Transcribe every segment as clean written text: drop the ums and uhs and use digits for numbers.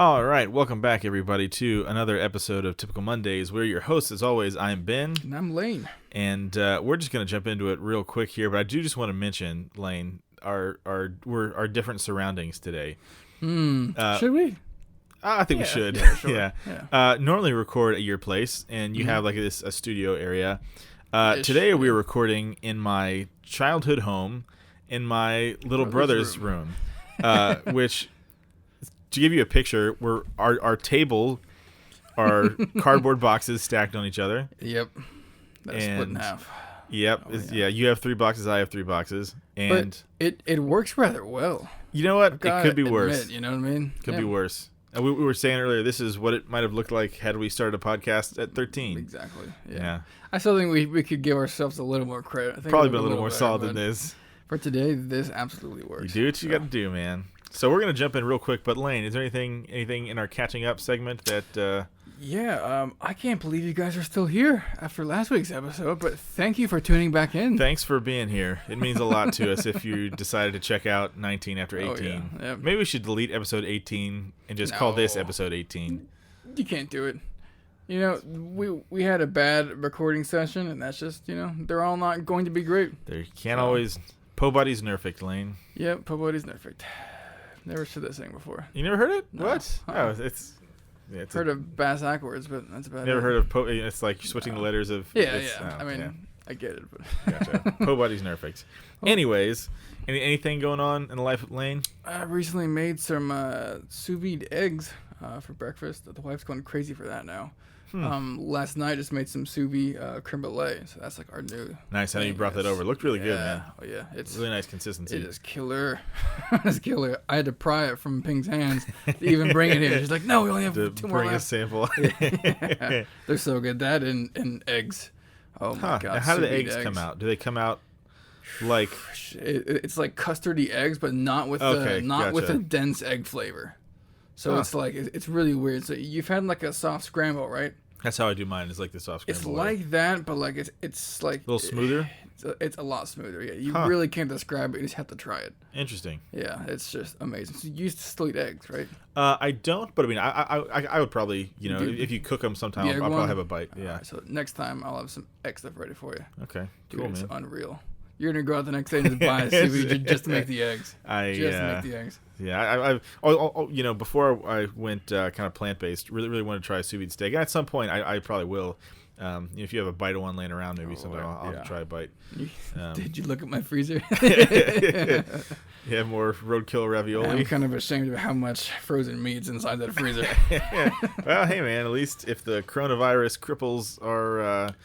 All right, welcome back, everybody, to another episode of Typical Mondays. We're your hosts, as always. I'm Ben. And I'm Lane. And we're just going to jump into it real quick here, but I do just want to mention, Lane, our different surroundings today. Should we? I think we should. Yeah, sure. Yeah. Normally record at your place, and you have like a studio area. Today we're recording in my childhood home, in my little brother's room, which... To give you a picture, our table are cardboard boxes stacked on each other. Yep. That's split in half. Yep. Yeah. You have 3 boxes. I have 3 boxes. And but it works rather well. You know what? It could be worse. You know what I mean? Could be worse. We were saying earlier, this is what it might have looked like had we started a podcast at 13. Exactly. Yeah. I still think we could give ourselves a little more credit. I think probably been a little more solid than this. For today, this absolutely works. You do what you got to do, man. So we're going to jump in real quick, but Lane, is there anything in our catching up segment that... I can't believe you guys are still here after last week's episode, but thank you for tuning back in. Thanks for being here. It means a lot to us if you decided to check out 19 after 18. Oh, yeah. Yep. Maybe we should delete episode 18 and just call this episode 18. You can't do it. You know, we had a bad recording session, and that's just, they're all not going to be great. They can't always... Po Buddy's nerfect, Lane. Yep, Po Buddy's nerfect. Never said that saying before. You never heard it? No. What? Uh-uh. Oh, it's heard of bass backwards, but that's about it. Never heard of Po. It's like switching the letters of. Yeah. Oh, I mean, I get it, but. Gotcha. Po Buddy's nerfect. Anyways, anything going on in the life of Lane? I recently made some sous vide eggs for breakfast. The wife's going crazy for that now. Last night just made some sous vide creme brulee, so that's like our new. Nice. How you brought that over? It looked really good, man. Oh yeah, it's really nice consistency. It is killer. It's killer. I had to pry it from Ping's hands to even bring it here. She's like, "No, we only have 2 more left." Bring a sample. Yeah. They're so good. That and eggs. Oh my god! Now, how do the eggs come out? Do they come out like? It's like custardy eggs, but not with with a dense egg flavor. So it's like it's really weird. So you've had like a soft scramble, right? That's how I do mine. Is like the soft scramble. It's like that, but like it's like a little smoother. It's a lot smoother. Yeah, you really can't describe it. You just have to try it. Interesting. Yeah, it's just amazing. So you used to still eat eggs, right? I don't, but I mean, I would probably, if you cook them sometime, I'll probably have a bite. Yeah. Right, so next time I'll have some egg stuff ready for you. Okay. Dude, cool, it's man. unreal. You're gonna go out the next day and just buy a sous vide just to make the eggs. To make the eggs. Yeah, before I went kind of plant based, really wanted to try a sous vide steak. And at some point, I probably will. If you have a bite of one laying around, maybe sometime I'll try a bite. Did you look at my freezer? Yeah, more roadkill ravioli. I'm kind of ashamed of how much frozen meat's inside that freezer. Well, hey man, at least if the coronavirus cripples our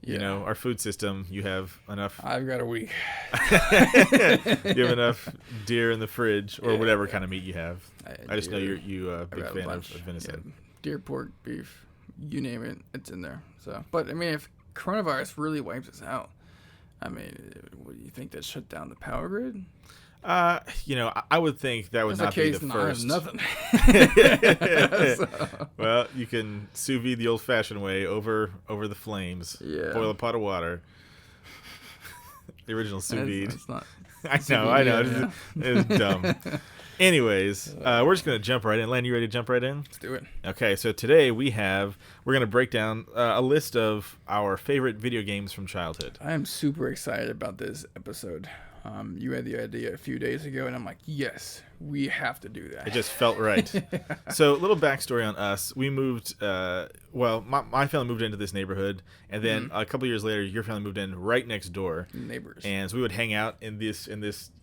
our food system, you have enough. I've got a week. You have enough deer in the fridge or whatever kind of meat you have. I just know you're a big fan of venison. Yeah. Deer, pork, beef, you name it, it's in there. So, but I mean, if coronavirus really wipes us out, I mean, what do you think that shut down the power grid? I would think that would not be the first. I have nothing. So. Well, you can sous vide the old-fashioned way over the flames. Yeah. Boil a pot of water. The original sous vide. It's not. I know. It's dumb. Anyways, we're just gonna jump right in. Len, you ready to jump right in? Let's do it. Okay, so today we're gonna break down a list of our favorite video games from childhood. I am super excited about this episode. You had the idea a few days ago, and I'm like, yes, we have to do that. It just felt right. So, a little backstory on us. We moved, my family moved into this neighborhood, and then a couple years later, your family moved in right next door. Neighbors. And so we would hang out in this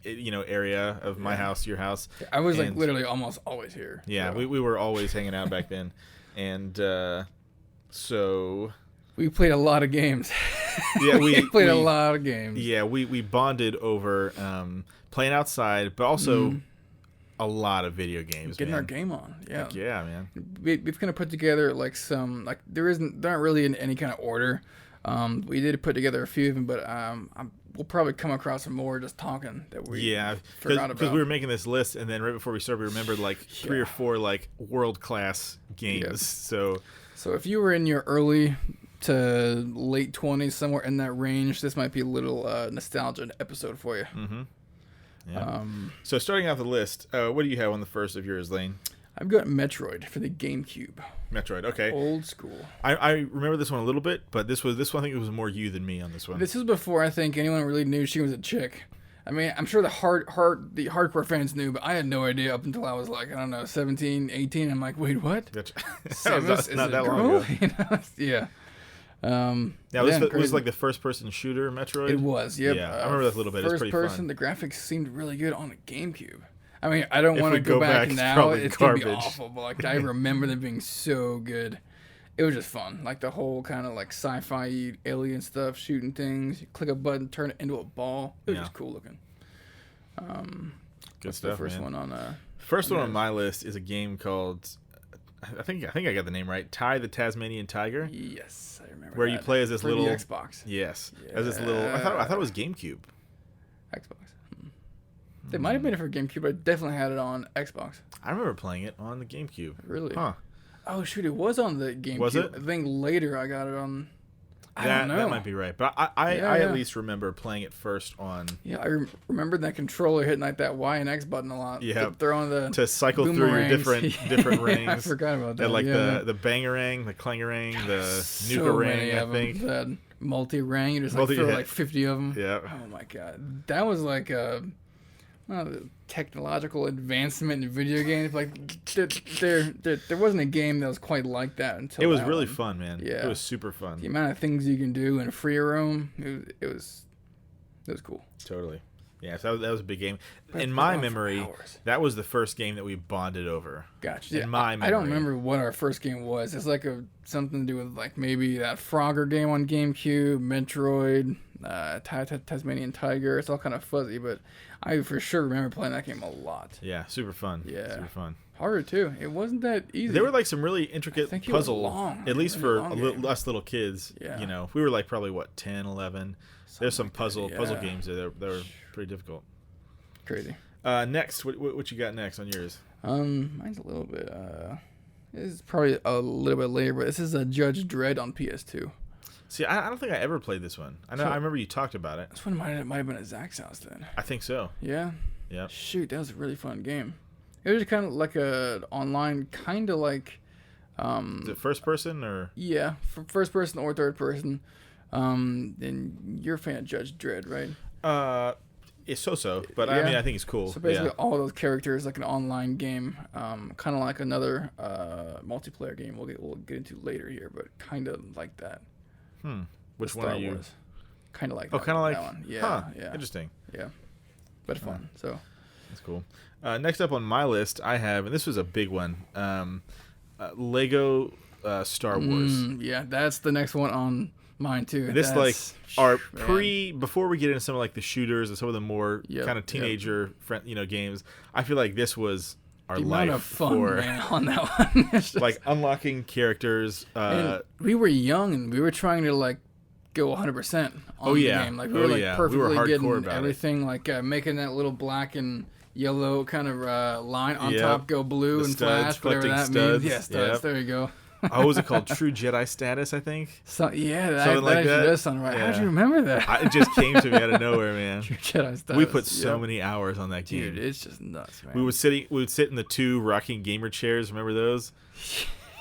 area of my house, your house. I was like literally almost always here. Yeah, so. we were always hanging out back then. And so... We played a lot of games. Yeah, we played a lot of games. Yeah, we bonded over playing outside, but also a lot of video games. Getting our game on. Yeah. Heck yeah, man. We've kind of put together like some they aren't really in any kind of order. We did put together a few of them, but we'll probably come across some more just talking that we forgot about. Because we were making this list, and then right before we started, we remembered like 3 or 4 like world class games. Yep. So if you were in your early to late 20s, somewhere in that range, this might be a little nostalgia episode for you. Mm-hmm. Yeah. So starting out the list, what do you have on the first of yours, Lane? I've got Metroid for the GameCube. Metroid, okay. Old school. I remember this one a little bit, but this one I think it was more you than me on this one. This was before I think anyone really knew she was a chick. I mean, I'm sure the hardcore fans knew, but I had no idea up until I was like, I don't know, 17, 18. I'm like, wait, what? Samus is not that a girl? long ago. You know? Yeah. It was like the first-person shooter Metroid. It was, yep. Yeah, I remember that a little bit. It's pretty fun. First person, the graphics seemed really good on the GameCube. I mean, I don't want to go back now. It's going to be awful, but like I remember them being so good. It was just fun. Like the whole kind of like sci-fi alien stuff, shooting things. You click a button, turn it into a ball. It was just cool looking. Good stuff, the first man. one on First one on my list is a game called I think I got the name right. Ty the Tasmanian Tiger. Yes, I remember. Where you play as this little the Xbox. Yes, Yeah. as this little. I thought it was GameCube. Xbox. They might have made it for GameCube, but I definitely had it on Xbox. I remember playing it on the GameCube. Really? Huh. Oh shoot, it was on the GameCube. Was it? I think later I got it on. I don't know. That might be right, but I at least remember playing it first on. Yeah, I remember that controller hitting like that Y and X button a lot. Yeah, throwing the to cycle through your different rings. I forgot about that. Like the bangarang, the clangarang, the nuka-rang, I think. That multi-rang, you just like throw like 50 of them. Yeah. Oh my god, that was like a technological advancement in video games. Like there wasn't a game that was quite like that until. It was really fun, man. Yeah, it was super fun. The amount of things you can do in free roam, it was cool. Totally. Yeah, so that was a big game. In my memory, that was the first game that we bonded over. Gotcha. In my memory. I don't remember what our first game was. It's like something to do with like maybe that Frogger game on GameCube, Metroid, Tasmanian Tiger. It's all kind of fuzzy, but I for sure remember playing that game a lot. Yeah, super fun. Yeah. Super fun. Harder too. It wasn't that easy. There were like some really intricate puzzles, at least for us little kids. Yeah. You know, we were like probably 10, 11. There's some puzzle games that were pretty difficult. Crazy. Next, what you got next on yours? Mine's a little bit. This is probably a little bit later, but this is a Judge Dredd on PS2. See, I don't think I ever played this one. I remember you talked about it. This one might have been at Zach's house then. I think so. Yeah. Yeah. Shoot, that was a really fun game. It was kind of like a online, kind of like. Is it first person or? Yeah, first person or third person. And you're a fan of Judge Dredd, right? It's so, but yeah. I mean, I think it's cool. So basically, all those characters like an online game, kind of like another multiplayer game we'll get into later here, but kind of like that. Which one are you? Kind of like. Oh, kind of like that one. Yeah, huh. yeah. Interesting. Yeah, but fun. So that's cool. Next up on my list, I have, and this was a big one, Lego Star Wars. Yeah, that's the next one on mine too. This before we get into some of like the shooters and some of the more kind of teenager games. I feel like this was our the life amount of fun, man, on that one. Just, like unlocking characters. And we were young and we were trying to like go 100% on the game. Like we were like perfectly getting everything, like making that little black and yellow kind of line on top go blue and flash, whatever that means. Yeah, studs. There you go. What was it called? True Jedi status, I think. Something like that. Does sound right. How'd you remember that? It just came to me out of nowhere, man. True Jedi status. We put so many hours on that game. Dude, it's just nuts, man. We would sit in the 2 rocking gamer chairs. Remember those?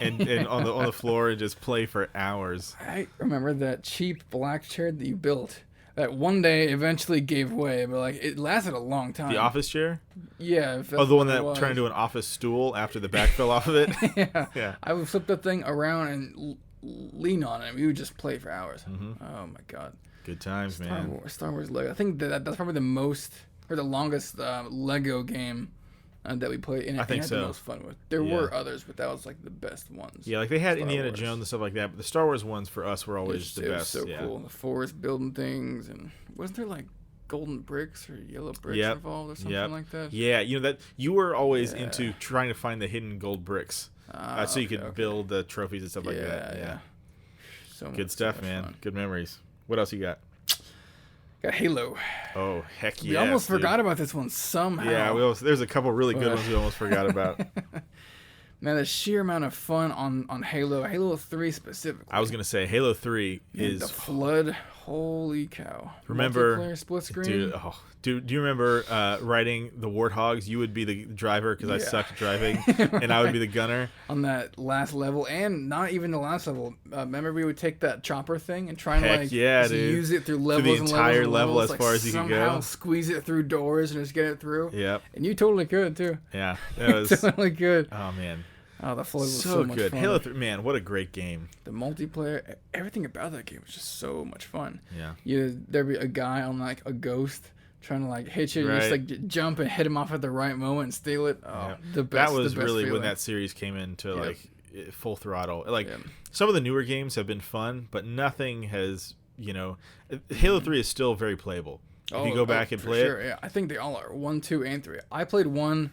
And on the floor and just play for hours. I remember that cheap black chair that you built. That one day eventually gave way, but like it lasted a long time. The office chair? Yeah. The one that turned into an office stool after the back fell off of it? Yeah. I would flip the thing around and lean on it. We would just play for hours. Mm-hmm. Oh my god. Good times, man. Star Wars Lego. I think that's probably the most or the longest Lego game that we played, and I think had the most fun with. There were others, but that was like the best ones. Yeah, like they had Indiana Jones and stuff like that, but the Star Wars ones for us were always the best. It was so cool. The forest building things, and wasn't there like golden bricks or yellow bricks involved or something like that? Yeah, that you were always into trying to find the hidden gold bricks, so you could build the trophies and stuff like that. Yeah. So good stuff, man. Fun. Good memories. What else you got? Got Halo. Oh, heck yeah. We almost forgot about this one somehow. Yeah, there's a couple really good ones we almost forgot about. Man, the sheer amount of fun on Halo 3 specifically. I was going to say, Halo 3 is... The Flood. Holy cow! Remember, multiplayer split screen, dude. Do you remember riding the Warthogs? You would be the driver because I sucked at driving, right. and I would be the gunner on that last level, and not even the last level. Remember, we would take that chopper thing and try and use it through levels, through the entire level as far as you could go. Somehow squeeze it through doors and just get it through. Yep. And you totally could too. Yeah, that was totally good. Oh man. Oh, the flow was so much good. fun. Halo 3, man, what a great game. The multiplayer, everything about that game was just so much fun. Yeah. There'd be a guy on like a ghost trying to like hit you, right. you just like jump and hit him off at the right moment and steal it. Oh, the best. That was the best really feeling. when that series came into like full throttle. Like some of the newer games have been fun, but nothing has, Halo 3 is still very playable. If you go back and play it. Yeah, I think they all are 1, 2, and 3. I played 1.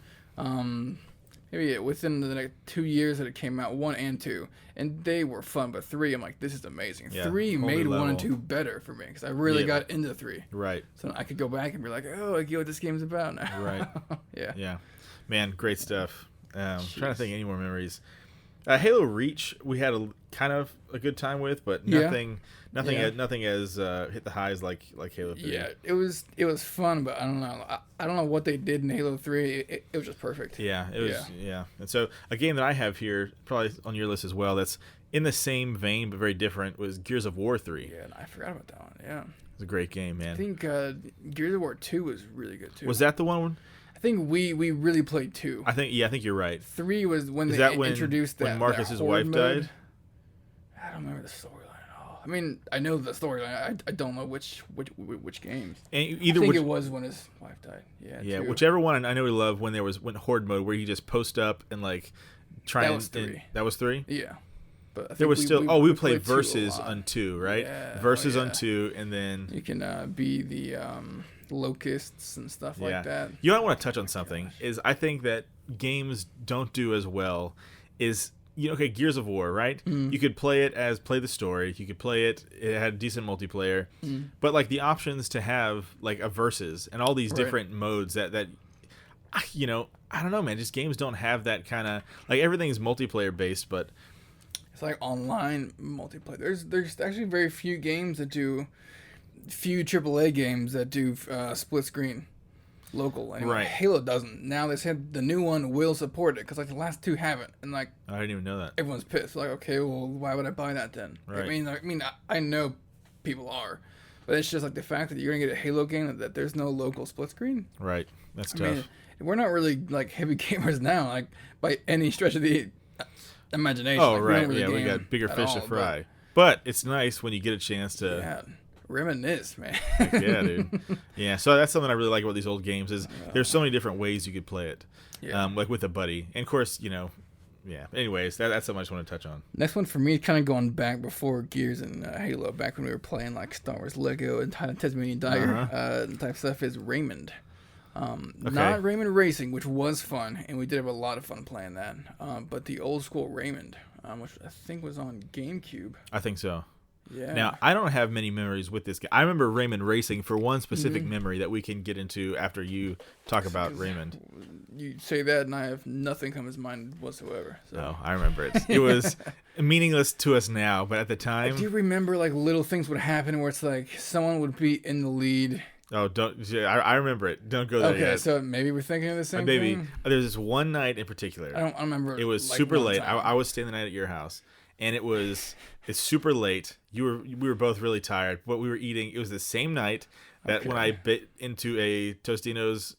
Maybe within the next 2 years that it came out, 1 and 2, and they were fun. But 3, I'm like, this is amazing. Yeah, 3 made 1 and 2 better for me because I really got into 3. Right. So I could go back and be like, oh, I get what this game's about now. Right. Yeah. Yeah. Man, great stuff. I'm trying to think any more memories. Halo Reach, we had a kind of a good time with, but nothing has hit the highs like Halo 3. Yeah, it was fun, but I don't know. I don't know what they did in Halo 3. It was just perfect. Yeah, it was. Yeah, and so a game that I have here, probably on your list as well, that's in the same vein but very different, was Gears of War 3. Yeah, and I forgot about that one. Yeah, it's a great game, man. I think Gears of War 2 was really good too. Was that the one? I think we really played 2. I think you're right. 3 was when introduced that when Marcus's wife mode. died. I don't remember the storyline at all. I mean, I know the storyline. I don't know which games. And I think it was when his wife died. Yeah. Yeah, 2. whichever one. I know we love when Horde mode where you just post up and like try that and. was 3. That was 3. Yeah. But I think there was we played 2 Versus on 2, right? Yeah. Versus on 2, and then you can be the locusts and stuff like that. You know, I want to touch on something. Is I think that games don't do as well. Is Gears of War, right? You could play the story. You could play it. It had decent multiplayer, but like the options to have like a versus and all these different modes that I don't know, man. Just games don't have that kind of like everything's multiplayer based, but it's like online multiplayer. There's actually very few games that do. Few AAA games that do split screen local anyway. Right. Halo doesn't. Now they said the new one will support it because like the last 2 haven't, and like I didn't even know that. Everyone's pissed. Like, okay, well, why would I buy that then? Right. I mean, I know people are, but it's just like the fact that you're gonna get a Halo game that there's no local split screen. Right. That's tough. I mean, we're not really like heavy gamers now, like by any stretch of the imagination. Oh, like, right. We got bigger fish to fry. But it's nice when you get a chance to reminisce, man. Yeah, dude. Yeah, so that's something I really like about these old games is there's so many different ways you could play it. Yeah. Like with a buddy. And of course, anyways, that's something I just want to touch on. Next one for me, kind of going back before Gears and Halo, back when we were playing like Star Wars Lego and Tasmanian Tiger type stuff, is Raymond. Not Raymond Racing, which was fun, and we did have a lot of fun playing that. But the old school Raymond, which I think was on GameCube. I think so. Yeah. Now, I don't have many memories with this game. I remember Raymond Racing for one specific memory that we can get into after you talk about Raymond. You say that, and I have nothing come to mind whatsoever. So. Oh, I remember it. It was meaningless to us now, but at the time... Do you remember, like, little things would happen where it's like someone would be in the lead... Oh, don't! I remember it. Don't go there yet. Okay, so maybe we're thinking of the same thing? There's this one night in particular. I don't remember. It was like super late. I was staying the night at your house, and it's super late. We were both really tired. What we were eating, it was the same night that when I bit into a Totino's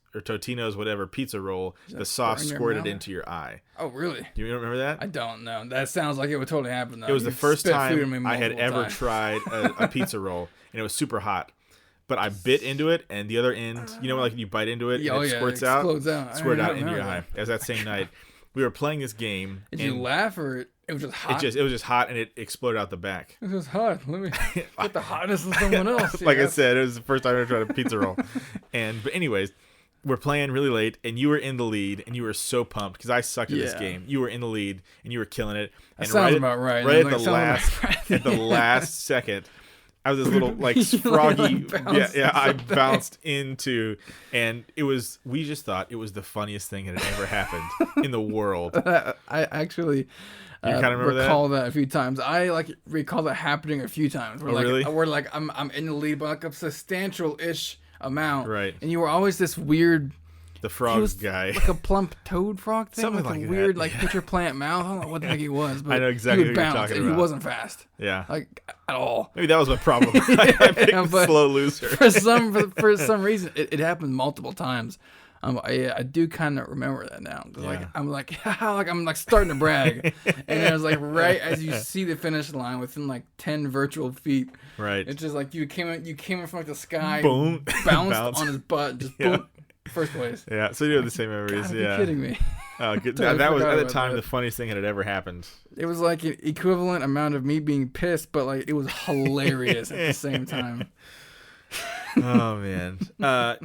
whatever pizza roll, the sauce squirted into your eye. Oh, really? Do you remember that? I don't know. That sounds like it would totally happen, though. It was the first time I had ever tried a pizza roll, and it was super hot. But I bit into it, and the other end, like you bite into it, and it squirts out. Squirted out into your eye. As that same night, we were playing this game. Did you laugh, or it was just hot? It was just hot, and it exploded out the back. It was hot. Let me get the hotness of someone else. Like I said, it was the first time I ever tried a pizza roll. But anyways, we're playing really late, and you were in the lead, and you were so pumped because I sucked at this game. You were in the lead, and you were killing it. That sounds about right. Right at the last second. I was this little like froggy, I bounced into, and we just thought it was the funniest thing that had ever happened in the world. You kind of recall that a few times. I like recall that happening a few times. Where, really? Where like I'm in the lead by like a substantial-ish amount. Right. And you were always this weird. The frog guy. Like a plump toad frog thing. Something with like a weird that. like pitcher plant mouth. I don't know what the heck he was, but I know exactly he would what you're bounce talking and about. he wasn't fast. Yeah. Like at all. Maybe that was my problem. I picked the slow loser. for some reason, it happened multiple times. I do kind of remember that now. Like I'm like starting to brag, and it was like right as you see the finish line within like 10 virtual feet. Right. It's just like you came in from like the sky, boom, bounced on his butt, just boom, first place. Yeah. So you have the same memories. You're kidding me. Oh, good. Totally that was at the time that. the funniest thing that had ever happened. It was like an equivalent amount of me being pissed, but like it was hilarious at the same time. Oh man.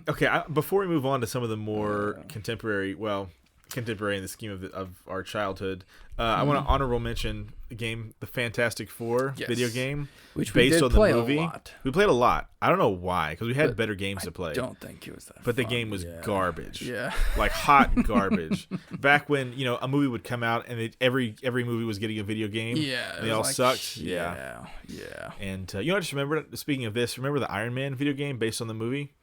Okay. Before we move on to some of the more contemporary in the scheme of our childhood, I want to honorable mention the game, the Fantastic Four video game, which based on the movie. A lot. We played a lot. I don't know why, because we had better games to play. I don't think it was that. But fun. the game was garbage. Yeah. Like hot garbage. Back when a movie would come out and every movie was getting a video game. Yeah. And they all sucked. Yeah. And I just remember. Speaking of this, remember the Iron Man video game based on the movie?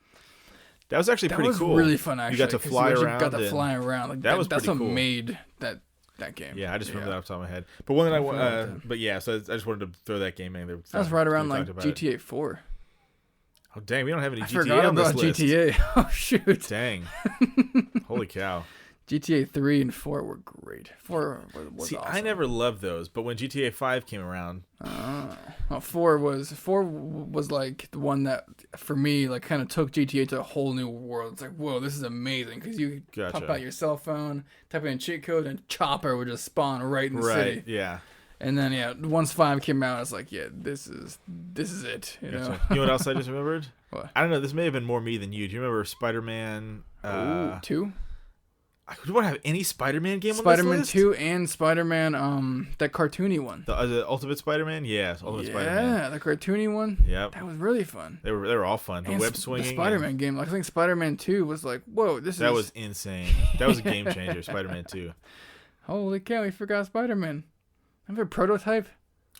That was actually pretty cool. That was really fun. Actually, you got to fly around. Got to fly around. Like, that was that's pretty what cool. made that game. Yeah, I just remember that off the top of my head. But one that so I just wanted to throw that game in there. That was right around like GTA 4. Oh dang, we don't have any GTA forgot on this about list. GTA. Oh shoot. Dang. Holy cow. GTA 3 and 4 were great. 4 was See, awesome. I never loved those, but when GTA 5 came around, 4 was like the one that for me like kind of took GTA to a whole new world. It's like, whoa, this is amazing because you pop out your cell phone, type in cheat code, and Chopper would just spawn right in the city. Yeah. And then once 5 came out, it's like, this is it. You know. You know what else I just remembered? What? I don't know. This may have been more me than you. Do you remember Spider-Man? 2. Do you want to have any Spider-Man game Spider-Man on this list? 2 and Spider-Man, that cartoony one. The Ultimate Spider-Man? Yeah, Ultimate Spider-Man. Yeah, the cartoony one. Yep. That was really fun. They were all fun. The web swinging. The Spider-Man game. Like, I think Spider-Man 2 was like, whoa, That was insane. That was a game changer, Spider-Man 2. Holy cow, we forgot Spider-Man. Remember Prototype?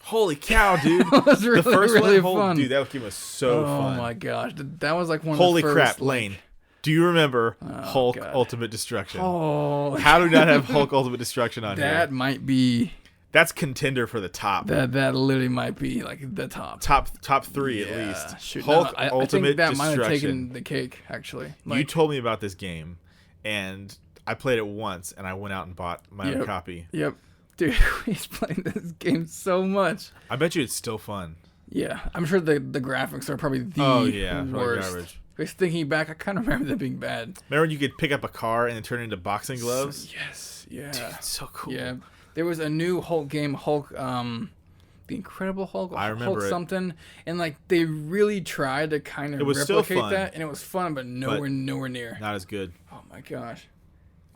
Holy cow, dude. That was really, the first really one, fun. Dude, that game was so fun. Oh my gosh. That was like one Holy of the first, crap, Lane. Do you remember Hulk God. Ultimate Destruction? Oh. How do we not have Hulk Ultimate Destruction on here? That might be... That's contender for the top. That literally might be like the top. Top 3 at least. Shoot. Hulk I Ultimate think that Destruction. might have taken the cake, actually. Like, you told me about this game, and I played it once, and I went out and bought my own copy. Yep. Dude, we played this game so much. I bet you it's still fun. Yeah, I'm sure the graphics are probably the worst. Garbage. Because thinking back, I kind of remember them being bad. Remember when you could pick up a car and then turn it into boxing gloves? Yes, yeah. Dude, it's so cool. Yeah, there was a new Hulk game, Hulk, the Incredible Hulk. I remember Hulk it. something, and like they really tried to kind of replicate that, and it was fun, but nowhere near. Not as good. Oh my gosh.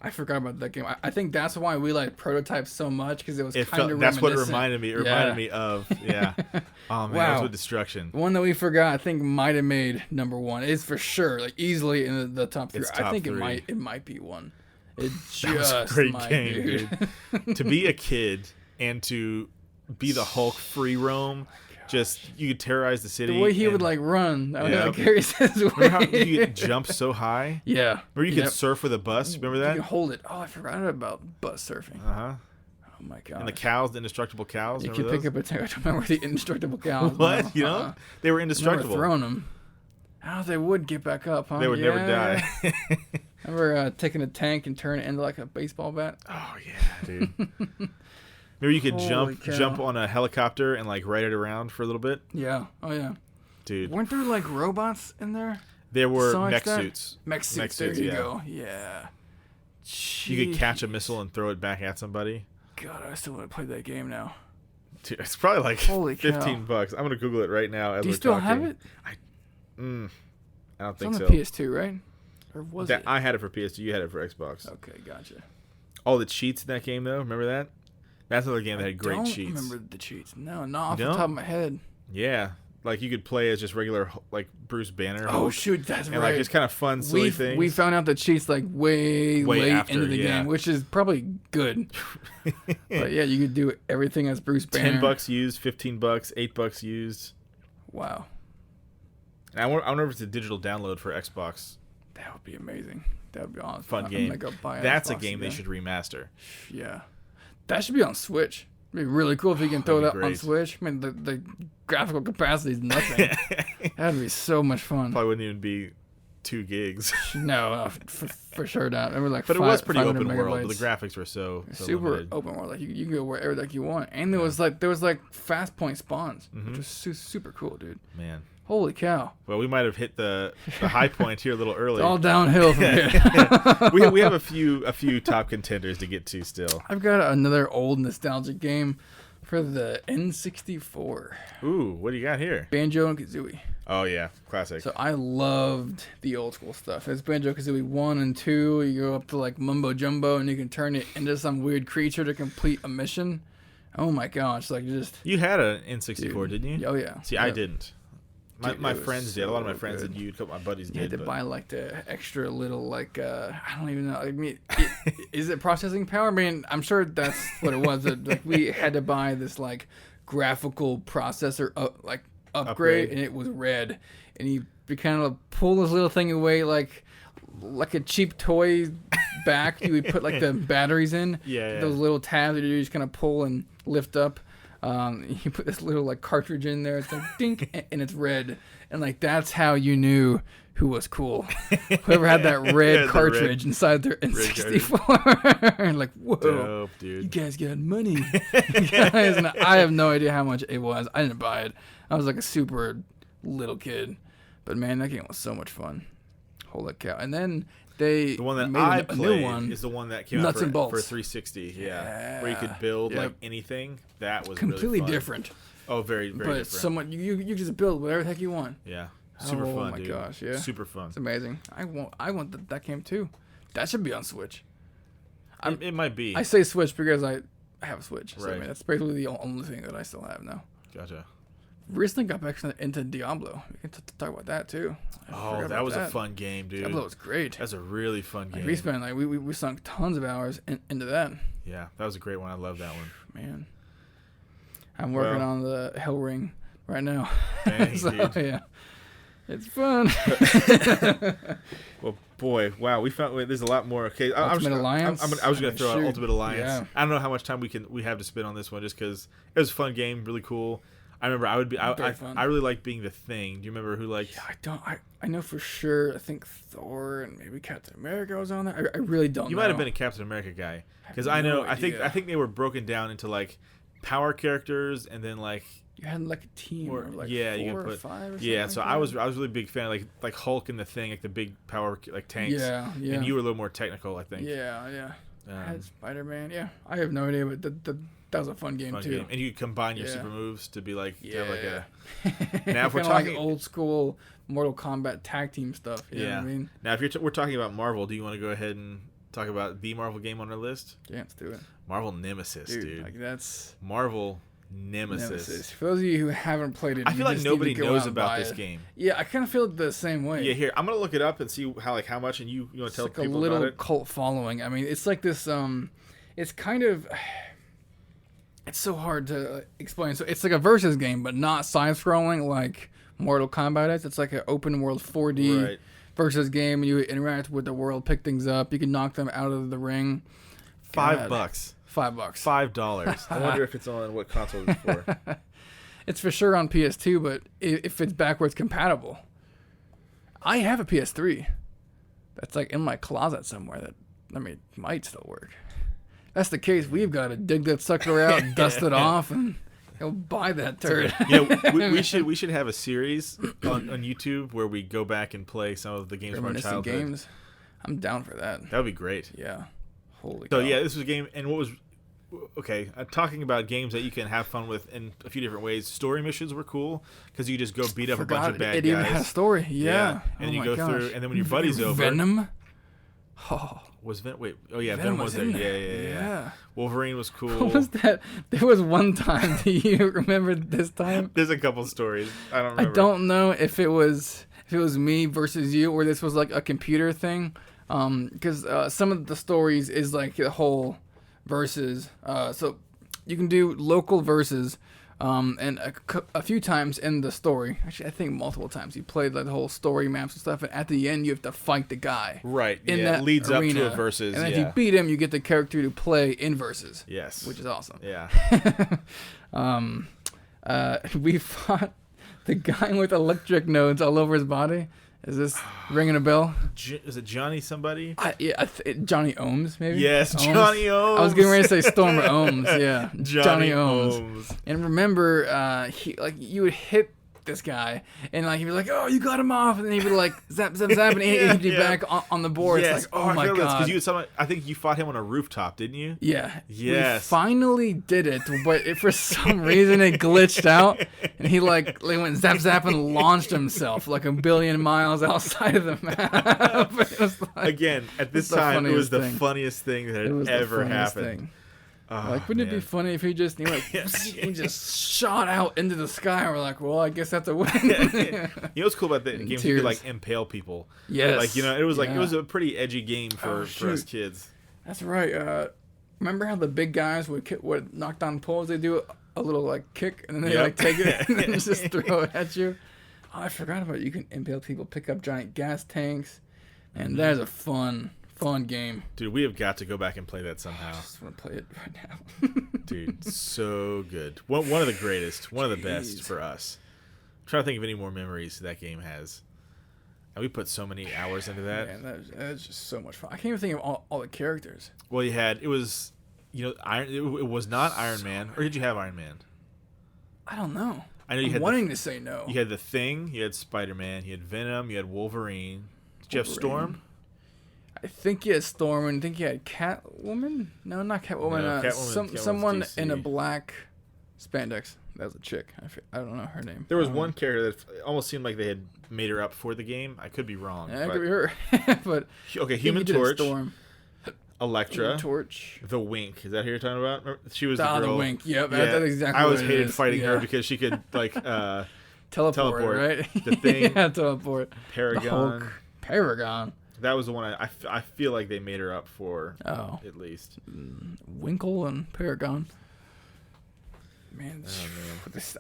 I forgot about that game. I think that's why we like Prototype so much, because it was kind of that's what it reminded me. It reminded me of. Yeah. Oh man, that was with Destruction. One that we forgot, I think, might have made number 1. It's for sure, like easily in the top 3. I think 3. It might be one. It just that was a great might, game, dude. To be a kid and to be the Hulk free roam. Just you could terrorize the city. The way he would like run, that was like carries his way. Remember how you could jump so high? Yeah. Remember you could surf with a bus? Remember that? You could hold it. Oh, I forgot about bus surfing. Oh my god. And the cows, the indestructible cows. You could pick up a tank. I don't remember the indestructible cows. What? No. You know? They were indestructible. Throwing them. Oh, they would get back up, huh? They would never die. Remember taking a tank and turning it into like a baseball bat? Oh yeah, dude. Maybe you could jump on a helicopter and like ride it around for a little bit. Yeah. Oh yeah. Dude. Weren't there like robots in there? There were mech suits. Mech suits. There you go. Yeah. Jeez. You could catch a missile and throw it back at somebody. God, I still want to play that game now. Dude, it's probably like $15. I'm gonna Google it right now as Do you we're still talking. have it? I don't think it's so. on the PS2, right? Or was it? I had it for PS2. You had it for Xbox. Okay, gotcha. All the cheats in that game, though. Remember that? That's another game that had great cheats. I don't remember the cheats. No, not off the top of my head. Yeah. Like you could play as just regular like Bruce Banner. Oh shoot, that's and right. Like it's kind of fun, silly things. We found out the cheats like way late after, into the game, which is probably good. But yeah, you could do everything as Bruce Banner. $10 used, $15, $8 used. Wow. And I wonder if it's a digital download for Xbox. That would be amazing. That would be awesome. Fun game. I'm gonna go buy That's Xbox a game again. they should remaster. Yeah, that should be on Switch. It'd be really cool if you can throw that on Switch. I mean, the graphical capacity is nothing. That'd be so much fun. Probably wouldn't even be 2 gigs. No, for sure not. It was like but it was pretty open megabytes. World. But the graphics were so super limited. Open world. Like you can go wherever like you want, and there was like fast point spawns, which was super cool, dude. Man. Holy cow! Well, we might have hit the high point here a little early. It's all downhill from here. we have a few top contenders to get to still. I've got another old nostalgic game for the N64. Ooh, what do you got here? Banjo and Kazooie. Oh yeah, classic. So I loved the old school stuff. It's Banjo Kazooie 1 and 2. You go up to like Mumbo Jumbo and you can turn it into some weird creature to complete a mission. Oh my gosh, like just. You had an N64, didn't you? Oh yeah. See, I didn't. My friends did. A lot of my friends did. A couple of my buddies did. You had to buy like the extra little like I don't even know. I mean, is it processing power? I mean, I'm sure that's what it was. Like we had to buy this like graphical processor upgrade, and it was red. And you kind of pull this little thing away like a cheap toy back. You would put like the batteries in. Yeah. Those little tabs that you just kind of pull and lift up. You put this little like cartridge in there. It's like dink, and it's red, and like that's how you knew who was cool. Whoever had that red cartridge inside their N64. Like whoa, dope, dude. You guys got money. Guys, and I have no idea how much it was. I didn't buy it. I was like a super little kid, but man, that game was so much fun. Holy cow! And then the one that made I a played new one is the one that came Nuts out and Bolts for 360. Yeah, where you could build like anything. That was completely really fun. different. Oh, very but different. Somewhat you just build whatever the heck you want. Yeah, super fun. Oh my dude. gosh, yeah, super fun. It's amazing. I want that game too. That should be on Switch. It might be. I say Switch because I have a Switch. So right. I mean, that's basically the only thing that I still have now. Gotcha. Recently got back into Diablo. We can talk about that too. Oh, that was a fun game, dude. Diablo was great. That's a really fun game. We spent we sunk tons of hours into that. Yeah, that was a great one. I love that one. Man, I'm working on the Hell Ring right now. Dang, so, dude. Yeah, it's fun. Well, boy, wow, we found there's a lot more. Okay, Ultimate Alliance. I was going to throw out Ultimate Alliance. Yeah. I don't know how much time we have to spend on this one, just because it was a fun game, really cool. I remember I really liked being the Thing. Do you remember who liked? Yeah, I know for sure. I think Thor and maybe Captain America was on there. I really don't know. You might have been a Captain America guy, because I know. I think they were broken down into like power characters, and then like you had like a team or like yeah, 4 you can or put 5 or something. yeah. So I was really big fan of like Hulk and the Thing, like the big power like tanks. Yeah. And you were a little more technical, I think. Yeah. I had Spider-Man. Yeah, I have no idea, but that was a fun game too. And you could combine your super moves to be like to have like a. Now if we're talking like old school Mortal Kombat tag team stuff, you know what I mean? Now if we're talking about Marvel, do you want to go ahead and talk about the Marvel game on our list? Yeah, let's do it. Marvel Nemesis, dude. Like that's Marvel Nemesis. For those of you who haven't played it, I feel like nobody knows about this game. Yeah, I kind of feel the same way. Yeah, here I'm gonna look it up and see how much, and you want to tell like people a little about it. Cult following. I mean, it's like this. It's kind of. It's so hard to explain. So it's like a versus game, but not side-scrolling like Mortal Kombat is. It's like an open world 4D versus game. You interact with the world, pick things up. You can knock them out of the ring. $5. $5. I wonder if it's on what console it's for. It's for sure on PS2, but if it's backwards compatible. I have a PS3. That's like in my closet somewhere. That might still work. That's the case. We've got to dig that sucker out, dust it off, and go buy that turd. We should have a series on YouTube where we go back and play some of the games from our childhood. Games. I'm down for that. That would be great. Yeah. Holy cow. So yeah, this was a game, and what was okay? Talking about games that you can have fun with in a few different ways. Story missions were cool because you just go beat up a bunch of bad guys. It even had a story. Yeah. And then you go through, and then when your buddy's over, Venom. Oh, Was Venom? Wait. Oh yeah, Venom Venom was there. Yeah. Wolverine was cool. What was that? There was one time. Do you remember this time? There's a couple stories. I don't remember. I don't know if it was me versus you, or this was like a computer thing. Because some of the stories is like the whole versus. So you can do local versus. And a few times in the story, actually I think multiple times, you played like the whole story maps and stuff, and at the end you have to fight the guy. Right. In that leads arena. Up to a versus. And then if you beat him, you get the character to play in versus. Yes. Which is awesome. Yeah. We fought the guy with electric nodes all over his body. Is this ringing a bell? Is it Johnny somebody? Johnny Ohms, maybe? Yes, Johnny Ohms. I was getting ready to say Stormer Ohms, yeah. Johnny Ohms. And remember, you would hit this guy, and like he'd be like, "Oh, you got him off," and then he'd be like, "Zap, zap, zap," and he'd be back on the board. Yes. It's like, oh my god! Because I think you fought him on a rooftop, didn't you? Yeah. Yes. We finally did it, but for some reason it glitched out, and he like went zap zap and launched himself like 1 billion miles outside of the map. It was like, again, at this time, it was the funniest thing that had ever happened. Thing. Like, wouldn't it be funny if he just he just shot out into the sky? And we're like, well, I guess that's a win. You know what's cool about the game? You could like impale people. Yes. Like, it was like it was a pretty edgy game for us kids. That's right. Remember how the big guys would knock down poles? They do a little like kick and then they like take it and then just throw it at you. Oh, I forgot about it. You can impale people, pick up giant gas tanks, and that is a fun game. Dude, we have got to go back and play that somehow. I just want to play it right now. Dude, so good. One of the greatest. One of the best for us. I'm trying to think of any more memories that game has. And we put so many hours into that. Man, that was just so much fun. I can't even think of all the characters. Well, it was it was not Iron Man. Or did you have Iron Man? I don't know. I know you I'm had wanting to say no. You had the Thing, you had Spider-Man, you had Venom, you had Wolverine. Did you have Storm? I think you had Storm, and I think you had Catwoman. No, not Catwoman. No, Catwoman someone in a black spandex. That was a chick. I don't know her name. There was one character that almost seemed like they had made her up for the game. I could be wrong. Yeah, it could be her. But okay, Human Torch, Storm, Elektra, Torch, the Wink. Is that who you're talking about? Remember? She was the girl. The Wink. Yep, yeah, that's exactly. I always hated fighting her because she could like teleport, right? The Thing. Yeah, teleport. Paragon. Paragon. That was the one I feel like they made her up for. Oh, at least Winkle and Paragon. Man,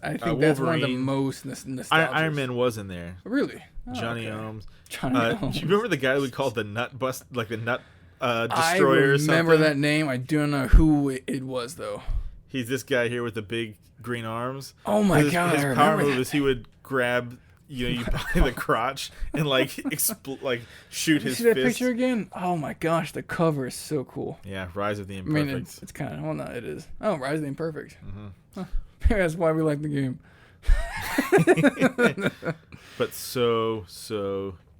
I think Wolverine. that's one of the most nostalgic. Iron Man was in there. Really? Oh, Johnny Ohms. Johnny Ohms. Do you remember the guy we called the Nut Bust, like the Nut Destroyer or something? I remember that name. I don't know who it was though. He's this guy here with the big green arms. Oh my god! His power move is he would grab you by the crotch and like shoot his fist. See that picture again? Oh my gosh, the cover is so cool. Yeah, Rise of the Imperfect. I mean, it's kind of, well, no, it is. Oh, Rise of the Imperfect. Mm-hmm. Huh. Maybe that's why we like the game. But so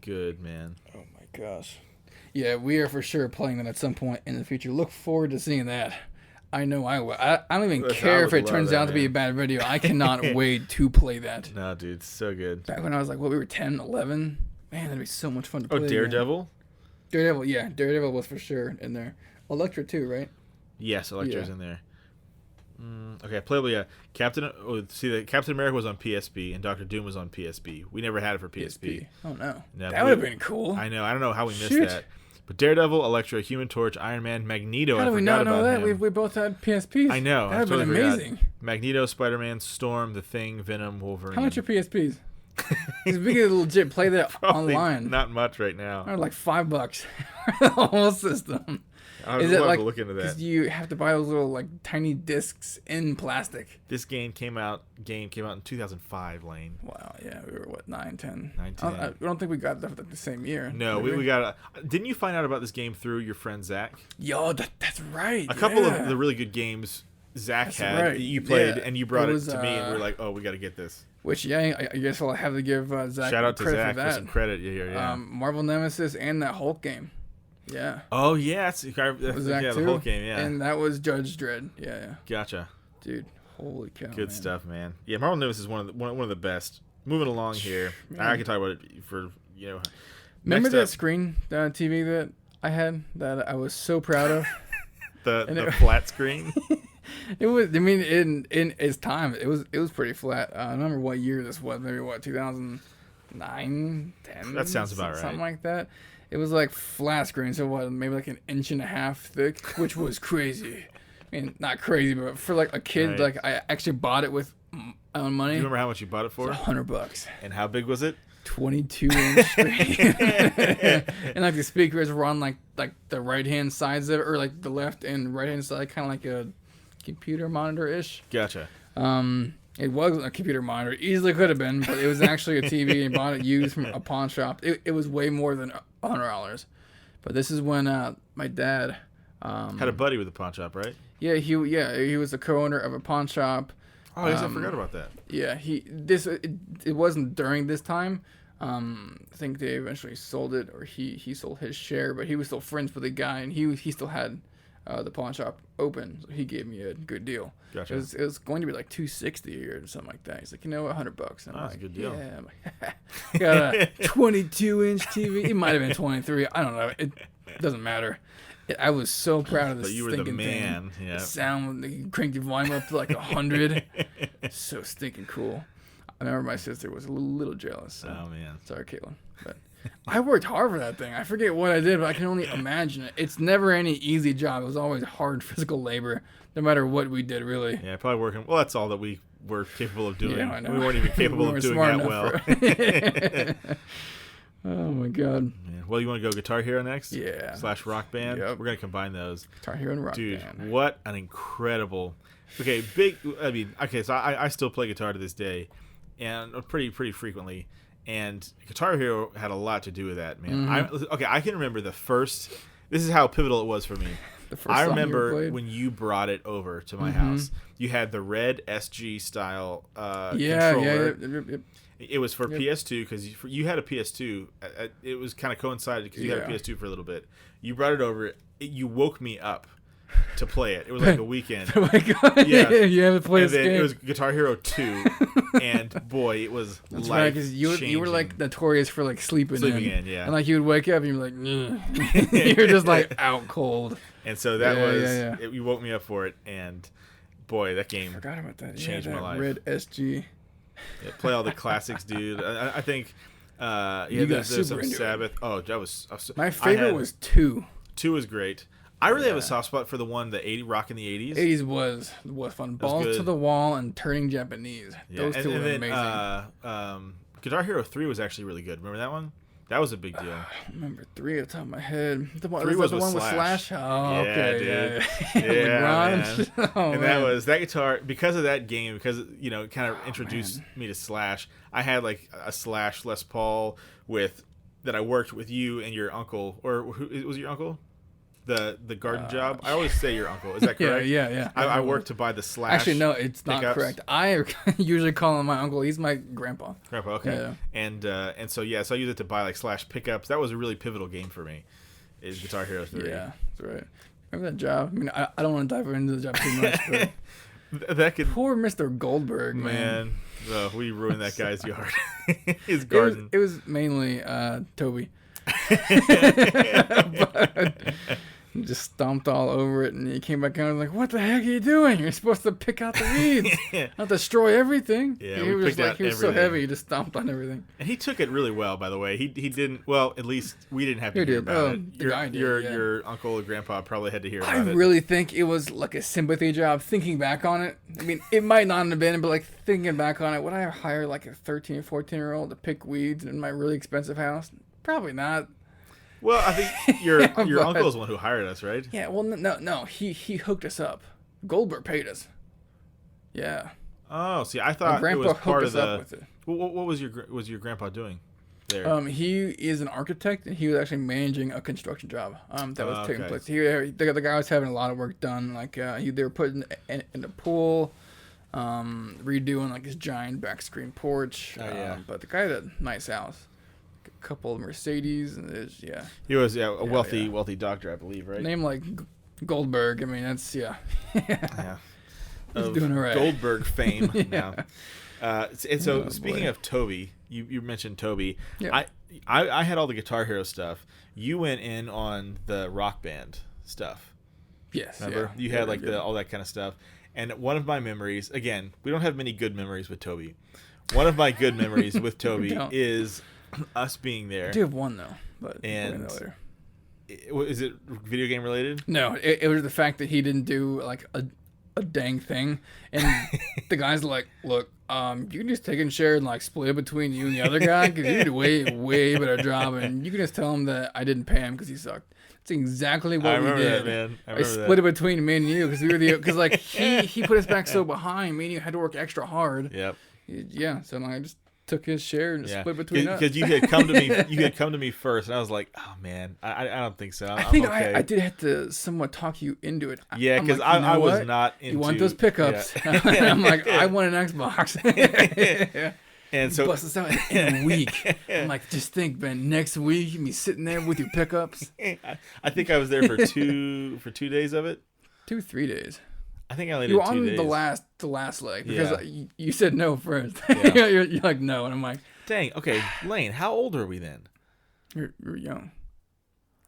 good, man. Oh my gosh. Yeah, we are for sure playing that at some point in the future. Look forward to seeing that. I know I will. I don't even care if it turns out to be a bad video. I cannot wait to play that. No, dude, so good. Back when I was like, we were 10, 11? Man, that'd be so much fun to play. Oh, Daredevil? Daredevil, yeah. Daredevil was for sure in there. Elektra too, right? Yes, Elektra's in there. Okay, playable, yeah. Captain America was on PSP and Doctor Doom was on PSP. We never had it for PSP. Oh, no. That would have been cool. I know. I don't know how we missed that. But Daredevil, Elektra, Human Torch, Iron Man, Magneto. How do we not know that? We both had PSPs. I know. That would have been amazing. Magneto, Spider-Man, Storm, The Thing, Venom, Wolverine. How much are PSPs? Because we could legit play that online. Not much right now. Or like $5 for the whole system. Is it like, look into that. Because you have to buy those little like tiny discs in plastic. This game came out in 2005, Lane. Wow, yeah, we were what, 9, 10? 9, 10. I don't think we got that the same year. No, we got didn't you find out about this game through your friend Zach? Yo, that's right. A couple of the really good games Zach had, you played, and you brought it to me, and we were like, oh, we got to get this. Which, yeah, I guess I'll have to give Zach shout out to Zach for that. For some credit here, yeah. Marvel Nemesis and that Hulk game. Yeah. Oh, yeah. That's the Hulk game, yeah. And that was Judge Dredd. Yeah. Gotcha. Dude, holy cow. Good stuff, man. Yeah, Marvel Nemesis is one of the best. Moving along here. I can talk about it for, Remember that screen TV that I had that I was so proud of. the flat screen. It was. I mean, in its time, it was pretty flat. I don't remember what year this was. Maybe 2009, 10. That sounds about right. Something like that. It was like flat screen, so what? Maybe like an inch and a half thick, which was crazy. I mean, not crazy, but for like a kid, right. Like I actually bought it with my own money. Do you remember how much you bought it for? $100. And how big was it? 22-inch screen. And like the speakers were on like the right hand sides of it, or like the left and right hand side, kind of like a computer monitor ish. Gotcha. It wasn't a computer monitor. Easily could have been, but it was actually a TV and bought it used from a pawn shop. It was way more than $100. But this is when my dad had a buddy with a pawn shop, right? Yeah, he was the co-owner of a pawn shop. Oh, I guess I forgot about that. Yeah, it wasn't during this time. I think they eventually sold it, or he sold his share, but he was still friends with the guy, and he still had the pawn shop open, so he gave me a good deal. Gotcha. It was going to be like $260 a year or something like that. He's like, you know what, $100. And that's a good deal. Yeah, I'm like, got a 22-inch TV. It might have been 23. I don't know. It doesn't matter. I was so proud of this. But you were the man. Thing. Yeah. The sound, you cranked the volume up to like 100. So stinking cool. I remember my sister was a little jealous. So. Oh man. Sorry, Caitlin. But I worked hard for that thing. I forget what I did, but I can only imagine it. It's never any easy job. It was always hard physical labor, no matter what we did, really. Yeah, probably working. Well, that's all that we were capable of doing. Yeah, I know. We weren't even capable of doing that well. Oh my god. Yeah. Well, you want to go Guitar Hero next? Yeah. / Rock Band. Yep. We're gonna combine those. Guitar Hero and Rock Dude, Band. what an incredible. Okay, big. I mean, okay, so I still play guitar to this day, and pretty frequently. And Guitar Hero had a lot to do with that, man. Mm-hmm. I can remember the first. This is how pivotal it was for me. I remember when you brought it over to my house. You had the red SG style controller. Yeah. It was for PS2 because you had a PS2. It was kind of coincided because you had a PS2 for a little bit. You brought it over. You woke me up to play it. It was like a weekend. Oh my god! Yeah, you haven't played this game. It was Guitar Hero 2, and boy, it was That's right, because you were like notorious for like sleeping in. Yeah. And like you would wake up and you'd be like, you're just like out cold. And so that was you woke me up for it, and boy, that game forgot about that. Changed my life. Red SG. Yeah, play all the classics, dude. I think there's some Sabbath. Oh, that was my favorite was 2. 2 was great. I really have a soft spot for the 80 rock in the 80s. 80s was fun. Balls to the Wall and Turning Japanese. Yeah. Those two were amazing. Guitar Hero 3 was actually really good. Remember that one? That was a big deal. I remember 3 off the top of my head. 3 was the one with Slash. Oh, okay. Dude. Yeah, man. Oh, and man. that guitar, because of that game, because it kind of introduced me to Slash. I had like a Slash Les Paul that I worked with you and your uncle, or who was your uncle? The garden job. I always say your uncle. Is that correct? Yeah. I worked to buy the Slash. Actually, no, it's not correct. I usually call him my uncle. He's my grandpa. Okay. Yeah. And so I used it to buy like Slash pickups. That was a really pivotal game for me. Is Guitar Hero 3. Yeah, that's right. Remember that job? I mean, I don't want to dive into the job too much, but that could poor Mr. Goldberg, man. We ruined that guy's yard. His garden. It was mainly Toby. But just stomped all over it, and he came back out and was like, "What the heck are you doing? You're supposed to pick out the weeds, not destroy everything." Yeah, he was like, he was so heavy, he just stomped on everything. And he took it really well, by the way. He didn't. Well, at least we didn't have to hear about it. The guy did, your uncle or grandpa probably had to hear about it. I really think it was like a sympathy job. Thinking back on it, I mean, it might not have been, but like thinking back on it, would I hire like a 13, 14-year-old to pick weeds in my really expensive house? Probably not. Well, I think your uncle is the one who hired us, right? Yeah. Well, no. He hooked us up. Goldberg paid us. Yeah. Oh, see, I thought it was part of the. With it. What was your grandpa doing there? He is an architect, and he was actually managing a construction job. That was taking place. The guy was having a lot of work done. Like they were putting in the pool, redoing like his giant back screen porch. But the guy had a nice house. Couple of Mercedes, and he was a wealthy doctor, I believe, right? Name like Goldberg. I mean, that's yeah. He's doing all right. Goldberg fame now. And so speaking of Toby, you mentioned Toby. Yeah. I had all the Guitar Hero stuff. You went in on the Rock Band stuff. Yes. Remember? Yeah. You had like all that kind of stuff. And one of my memories, again, we don't have many good memories with Toby. One of my good memories with Toby is us being there. I do have one though, but and later. Is it video game related? No, it was the fact that he didn't do like a dang thing, and the guy's like, "Look, you can just take and share and like split it between you and the other guy because you did a way better job, and you can just tell him that I didn't pay him because he sucked." That's exactly what we did. That, man. I split it between me and you because we were because like he put us back so behind. Me and you had to work extra hard. Yep. Yeah. So I just took his share and split between us. Because you had come to me. You had come to me first, and I was like, "Oh man, I don't think so." I think okay. I did have to somewhat talk you into it. Yeah, because like, I was not into. You want those pickups? Yeah. I'm like, I want an Xbox. And so bust us out in a week. I'm like, just think, Ben. Next week, you be sitting there with your pickups. I think I was there for 2 days of it. 3 days. I think I only did 2 days. You were on the last leg because you said no first. Yeah. you're like no, and I'm like, dang. Okay, Lane, how old are we then? You're young.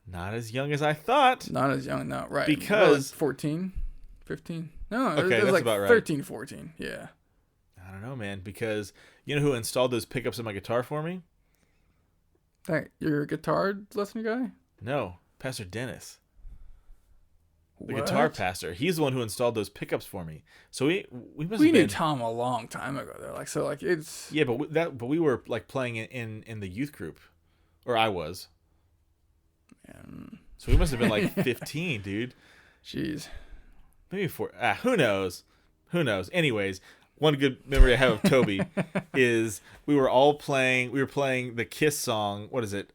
Not as young as I thought. Not as young, no, right? Because 14, 15. No, okay, it was that's like about right. 13, 14. Yeah. I don't know, man. Because you know who installed those pickups in my guitar for me? Your guitar lesson guy? No, Pastor Dennis. The What? guitar pastor. He's the one who installed those pickups for me. So we knew Tom a long time ago. Though, like so, like it's but we were like playing in the youth group, or I was. Man. So we must have been like 15, dude. Jeez. Maybe 4. Who knows? Who knows? Anyways, one good memory I have of Toby is we were playing the Kiss song. What is it?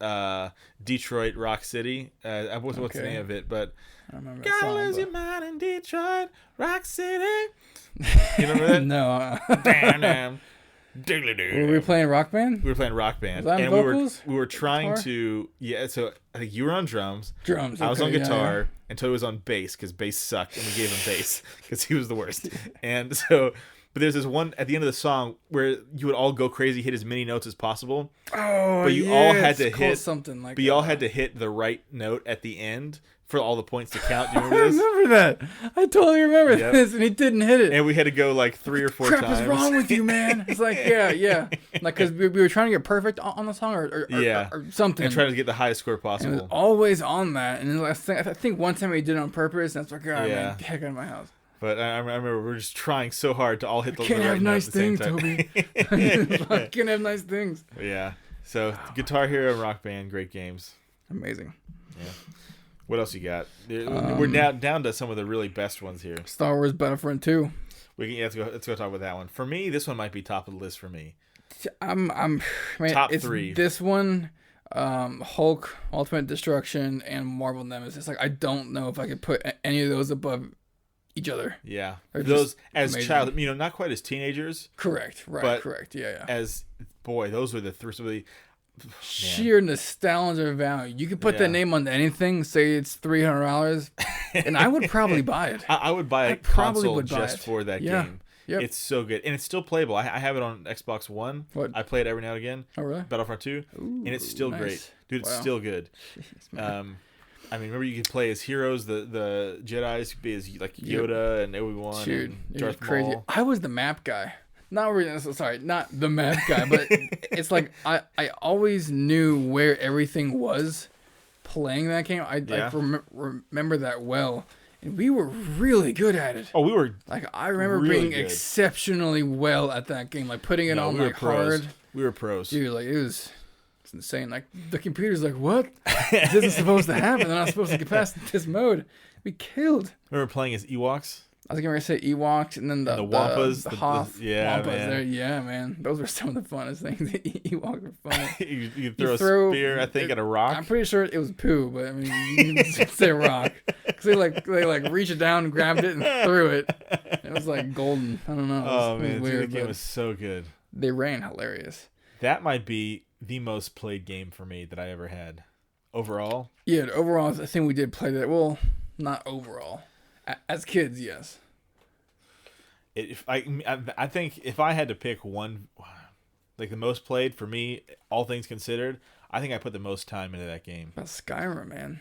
Detroit Rock City. What's the name of it? But I remember gotta song, lose but... your mind in Detroit Rock City. You remember that? No. Damn. Were we playing Rock Band? We were playing Rock Band, and vocals? we were trying to So I think you were on drums. I was on guitar, and Toby was on bass because bass sucked, and we gave him bass because he was the worst. And so, but there's this one at the end of the song where you would all go crazy, hit as many notes as possible. Oh, but you all had to hit something like. But you all had to hit the right note at the end for all the points to count. Do you remember this? I remember that. I totally remember this, and he didn't hit it. And we had to go like 3 or 4 times. What is wrong with you, man? It's like, yeah. Like, because we were trying to get perfect on the song or something. And trying to get the highest score possible. And it was always on that. And I think one time we did it on purpose, and it's like, man, get the heck out of my house. But I remember we were just trying so hard to all hit the right note. Can't have nice things, Toby. Can't have nice things. Yeah. So, Guitar Hero and Rock Band, great games. Amazing. Yeah. What else you got? We're now down to some of the really best ones here. Star Wars Battlefront 2. Let's go talk about that one. For me, this one might be top of the list for me. Man, top it's 3. This one, Hulk, Ultimate Destruction, and Marvel Nemesis. Like, I don't know if I could put any of those above each other. Yeah. Those as child, not quite as teenagers. Correct. Right. But correct. Yeah. As those were the three. Sheer nostalgia value. You could put that name on anything, say it's $300, and I would probably buy it. I would buy a console just for that game. Yep. It's so good, and it's still playable. I have it on Xbox One. I play it every now and again. Oh, really? Battlefront 2, and it's still great, dude. It's still good. Jeez, remember you could play as heroes. The Jedi's could be as like Yoda and Obi-Wan. Dude, and Darth crazy. Maul. I was the map guy. Not the map guy, but it's like I always knew where everything was playing that game. I remember that well, and we were really good at it. Oh, we were I remember really being good. Exceptionally well at that game, like putting it on hard. We were pros, dude. Like it's insane. Like the computer's like, what? This isn't supposed to happen. They're not supposed to get past this mode. We killed. Remember playing as Ewoks? I was going to say Ewoks, and then the Wampas, the Hoth Wampas man. There. Yeah, man. Those were some of the funnest things. The Ewoks were funny. you throw a spear, I think, at a rock. I'm pretty sure it was poo, but I mean, you can say rock. Because they reached it down, grabbed it, and threw it. It was like golden. I don't know. It was weird, the game was so good. They ran hilarious. That might be the most played game for me that I ever had. Overall? Yeah, overall, I think we did play that. Well, not overall. As kids, yes. If I think if I had to pick one, like the most played for me, all things considered, I think I put the most time into that game. About Skyrim, man.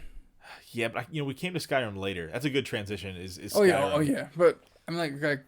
Yeah, but we came to Skyrim later. That's a good transition. Is oh Skyrim. yeah. But I mean, like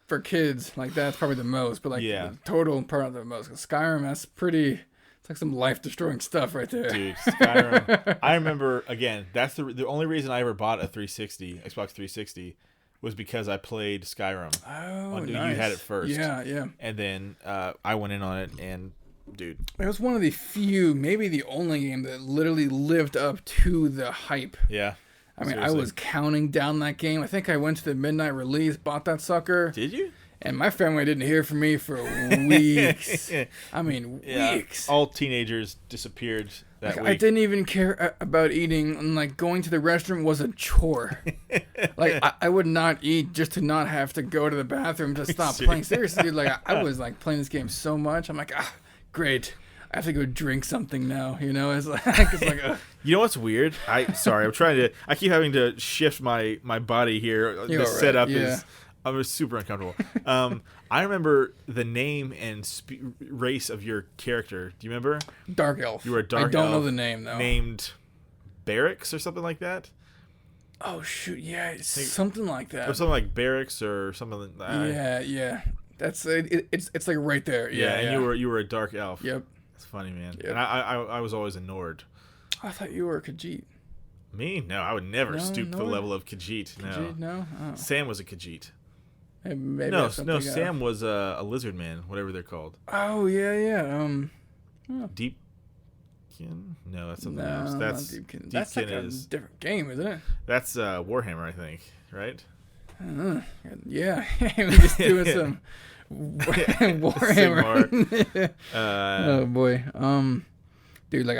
for kids, like that's probably the most. But like the total part of the most. 'Cause Skyrim, that's pretty. It's like some life destroying stuff right there. Dude, Skyrim. I remember again. That's the only reason I ever bought a Xbox 360, was because I played Skyrim. Oh, nice. You had it first. Yeah. And then I went in on it, and dude, it was one of the few, maybe the only game that literally lived up to the hype. Yeah. I mean, seriously. I was counting down that game. I think I went to the midnight release, bought that sucker. Did you? And my family didn't hear from me for weeks. I mean, weeks. All teenagers disappeared that week. I didn't even care about eating, and like going to the restroom was a chore. Like I would not eat just to not have to go to the bathroom to stop playing. Seriously, dude, like I was like playing this game so much. I'm like, great. I have to go drink something now. It's like You know what's weird? I keep having to shift my body here. The setup is. I was super uncomfortable. I remember the name and race of your character. Do you remember? Dark Elf. You were a Dark Elf. I don't know the name, though. Named Barracks or something like that? Oh, shoot. Yeah, something like that. Or something like Barracks or something like that. Yeah. That's it's like right there. Yeah, and you were a Dark Elf. Yep. That's funny, man. Yep. And I was always a Nord. I thought you were a Khajiit. Me? No, I would never stoop to the level of Khajiit. Khajiit, no? Oh. Sam was a Khajiit. Maybe no, Sam was a lizard man, whatever they're called. Oh yeah. Deepkin? No, that's something else. That's Deepkin. That's like a different game, isn't it? That's Warhammer, I think, right? Yeah, we're just doing some Warhammer. Oh boy, dude, like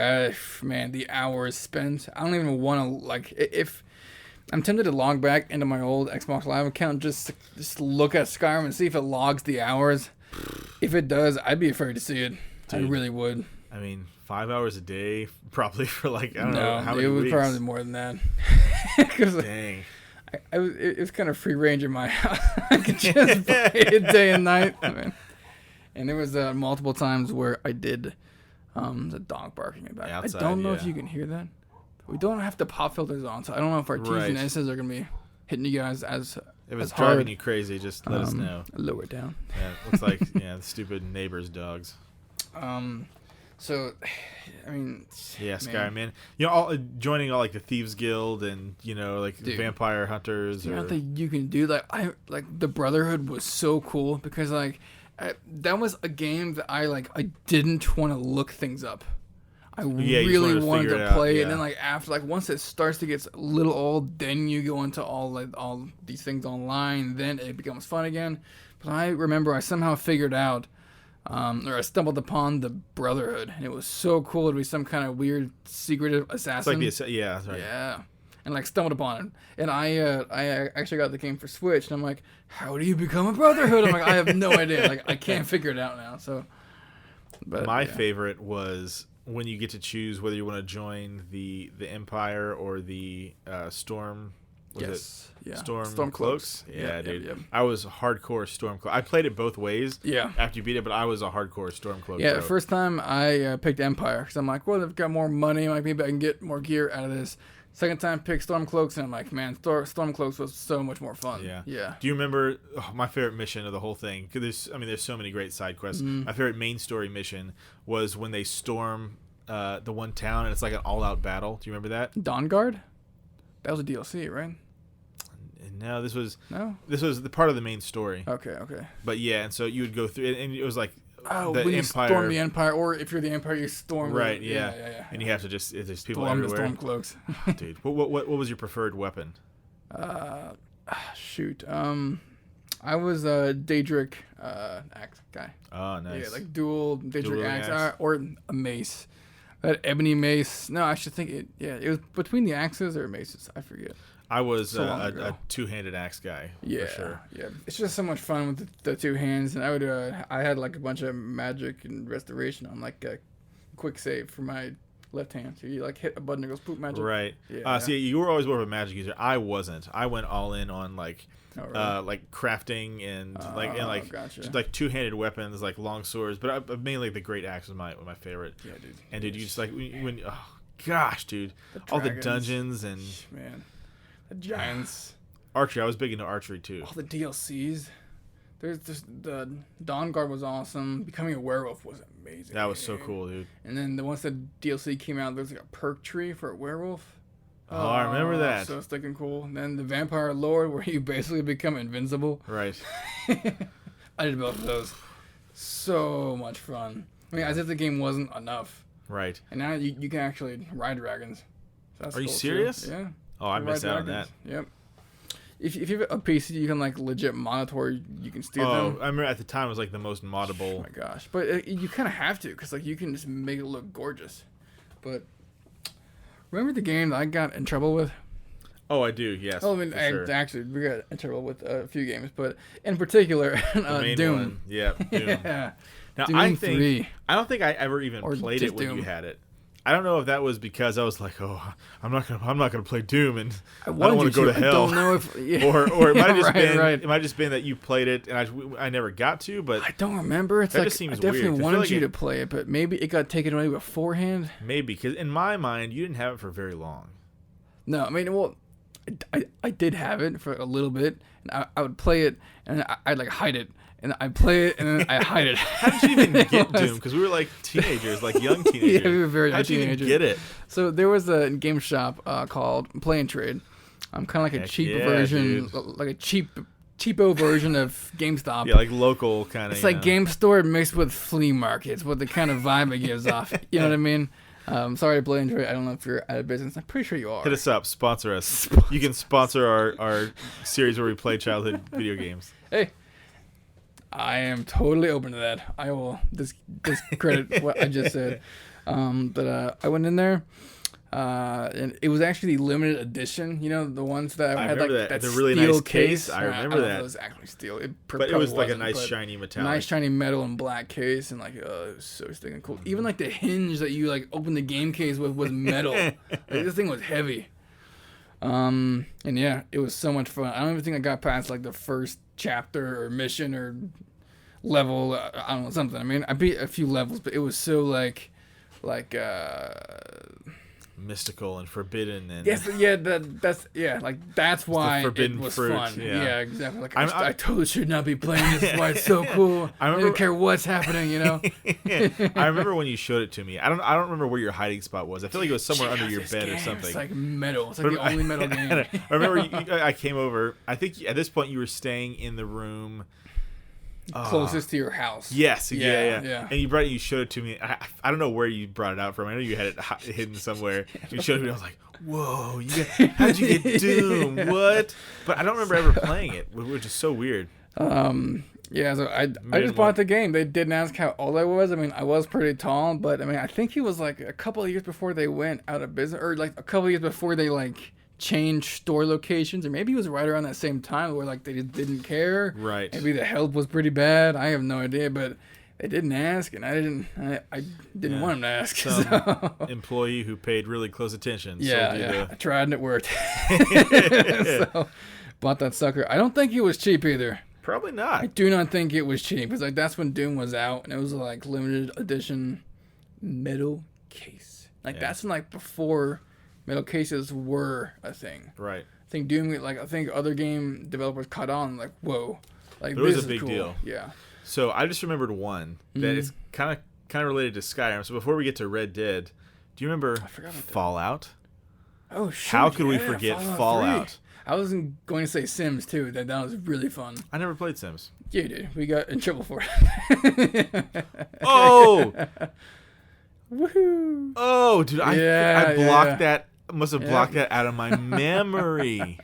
the hours spent. I don't even want to if. I'm tempted to log back into my old Xbox Live account just look at Skyrim and see if it logs the hours. If it does, I'd be afraid to see it. Dude, I really would. I mean, 5 hours a day, probably for I don't know how many weeks. It was probably more than that. Dang. It was kind of free range in my house. I could just play it day and night. And there was multiple times where I did the dog barking about it. Outside, I don't know if you can hear that. We don't have the pop filters on, so I don't know if our T's and S's are going to be hitting you guys as If it's hard. driving you crazy, just let us know. Lower it down. Yeah, it looks like the stupid neighbor's dogs. So, I mean... Yeah, Skyrim, man. Joining all, the Thieves Guild and, dude, Vampire Hunters. You know what you can do? The Brotherhood was so cool because, that was a game that I didn't want to look things up. I really wanted to play it, and then after once it starts to get a little old, then you go into all these things online, then it becomes fun again. But I remember I somehow figured out, or I stumbled upon the Brotherhood, and it was so cool to be some kind of weird secretive assassin. It's like that's right. Yeah, and stumbled upon it, and I actually got the game for Switch, and I'm like, how do you become a Brotherhood? I'm like, I have no idea. I can't figure it out now. So, but my favorite was when you get to choose whether you want to join the Empire or the Storm. Storm Cloaks. Yeah, dude. Yep. I was hardcore Storm Cloak. I played it both ways. Yeah. After you beat it, but I was a hardcore Storm Cloak. Yeah. The first time I picked Empire because I'm like, well, they've got more money. Maybe I can get more gear out of this. Second time, picked Storm Cloaks, and I'm like, man, Storm Cloaks was so much more fun. Yeah. Do you remember my favorite mission of the whole thing? Because there's so many great side quests. My favorite main story mission was when they storm the one town, and it's like an all-out battle. Do you remember that? Dawn Guard? That was a DLC, right? No, this was the part of the main story. Okay. But yeah, and so you would go through, and it was like. Oh, when you storm the Empire, or if you're the Empire, you storm. Right, yeah. And you have to there's people storm everywhere. The Storm Cloaks. Dude, what was your preferred weapon? Shoot. I was a Daedric axe guy. Oh, nice. Yeah, dual Daedric axe, or a mace. That ebony mace. No, I should think it. Yeah, it was between the axes or maces. I forget. I was a two-handed axe guy. Yeah, for sure. Yeah. It's just so much fun with the two hands, and I had a bunch of magic and restoration on a quick save for my left hand. So you like hit a button, it goes poop magic. Right. Yeah. See, you were always more of a magic user. I wasn't. I went all in on like crafting and gotcha. just like two-handed weapons, like long swords. But mainly the great axe was my favorite. Yeah, dude. And dude, you just like when oh gosh, dude, all the dungeons and man, the giants. Archery. I was big into archery too. All the DLCs. There's just the Dawn Guard was awesome. Becoming a werewolf was amazing. That was so cool, dude. And then once the DLC came out, there was like a perk tree for a werewolf. Oh, I remember that. So stinking cool. And then the Vampire Lord, where you basically become invincible. Right. I did both of those. So much fun. I mean, as if the game wasn't enough. Right. And now you can actually ride dragons. So that's Are you cool serious? Too. Yeah. Oh, I missed out on that. Yep. If you have a PC, you can like legit monitor. You can steal them. I remember at the time it was like the most moddable. Oh my gosh! But you kind of have to, because like you can just make it look gorgeous. But remember the game that I got in trouble with? Oh, I do. Yes. Oh, I mean, sure. actually, we got in trouble with a few games, but in particular, Doom. One. Yeah. Doom. Yeah. Now Doom I don't think I ever even played it when you had it. I don't know if that was because I was like, oh, I'm not gonna play Doom, and I don't want to go to hell. I don't know if, or it might have just been it might just been that you played it and I never got to, but I don't remember. It's that like just seems I definitely weird. wanted you to play it, but maybe it got taken away beforehand. Maybe because in my mind you didn't have it for very long. No, I mean, well, I did have it for a little bit, and I would play it and I'd like hide it. And I play it, and then I hide it. How did you even get Doom? Because we were like teenagers, like young teenagers. Yeah, we were very young teenagers. How'd you even get it? So there was a game shop called Play and Trade. Kind of like a cheap version, dude. Like a cheapo version of GameStop. Yeah, like local kind of. It's like Game Store mixed with flea markets, what the kind of vibe it gives off. You know what I mean? Sorry, Play and Trade. I don't know if you're out of business. I'm pretty sure you are. Hit us up. Sponsor us. You can sponsor our series where we play childhood video games. Hey. I am totally open to that. I will discredit what I just said. But I went in there, and it was actually the limited edition. You know, the ones that I had like that the really nice case. I remember that. It was actually steel. But it was like a nice shiny metallic. Nice shiny metal and black case, and like it was so stinking cool. Even like the hinge that you like open the game case with was metal. Like, this thing was heavy. And yeah, it was so much fun. I don't even think I got past like the first chapter or mission or level. I don't know, something. I mean, I beat a few levels, but it was so like mystical and forbidden and that's why it was fruit, fun. Yeah, exactly. Like I totally should not be playing this. Is why it's so cool. I don't care what's happening. You know. I remember when you showed it to me. I don't remember where your hiding spot was. I feel like it was somewhere under your bed or something. It's like metal. It's like the only metal game. I remember I came over. I think at this point you were staying in the room closest to your house. Yes, yeah. And you showed it to me. I don't know where you brought it out from. I know you had it hidden somewhere. You showed it to me. I was like, whoa, how'd you get Doom? What? But I don't remember ever playing it, which is so weird. Yeah, so I just bought the game. They didn't ask how old I was. I mean, I was pretty tall, but I mean, I think it was like a couple of years before they went out of business, or like a couple of years before they like change store locations, or maybe it was right around that same time where like they just didn't care. Right. Maybe the help was pretty bad. I have no idea, but they didn't ask, and I didn't want them to ask. Some employee who paid really close attention. Yeah. I tried and it worked. So bought that sucker. I don't think it was cheap either. Probably not. I do not think it was cheap, because like that's when Doom was out, and it was like limited edition metal case. Like that's when like before metal cases were a thing. Right. I think Doom, like I think other game developers caught on, like, whoa, like it was a big deal. Yeah. So I just remembered one that is kind of related to Skyrim. So before we get to Red Dead, do you remember Fallout? Oh shit! How could we forget Fallout? I was going to say Sims too. That was really fun. I never played Sims. Yeah, dude. We got in trouble for it. Oh. Woohoo! Oh, dude! I blocked that. Must have blocked that out of my memory.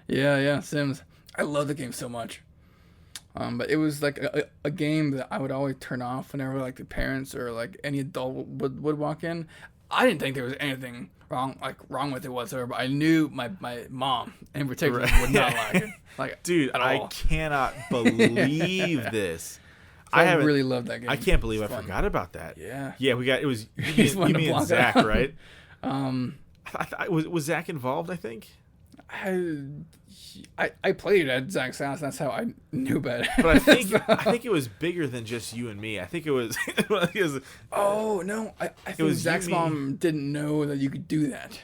Yeah, Sims. I love the game so much. But it was like a game that I would always turn off whenever like the parents or like any adult would walk in. I didn't think there was anything wrong with it whatsoever, but I knew my mom in particular would not like it. Like, dude, I cannot believe this. I really love that game. I can't believe I forgot about that. Yeah. Yeah, it was you and Zach, right? Was Zach involved, I think? I played at Zach's house. That's how I knew about it. But I think it was bigger than just you and me. I think it was. Oh no! I think Zach's mom didn't know that you could do that,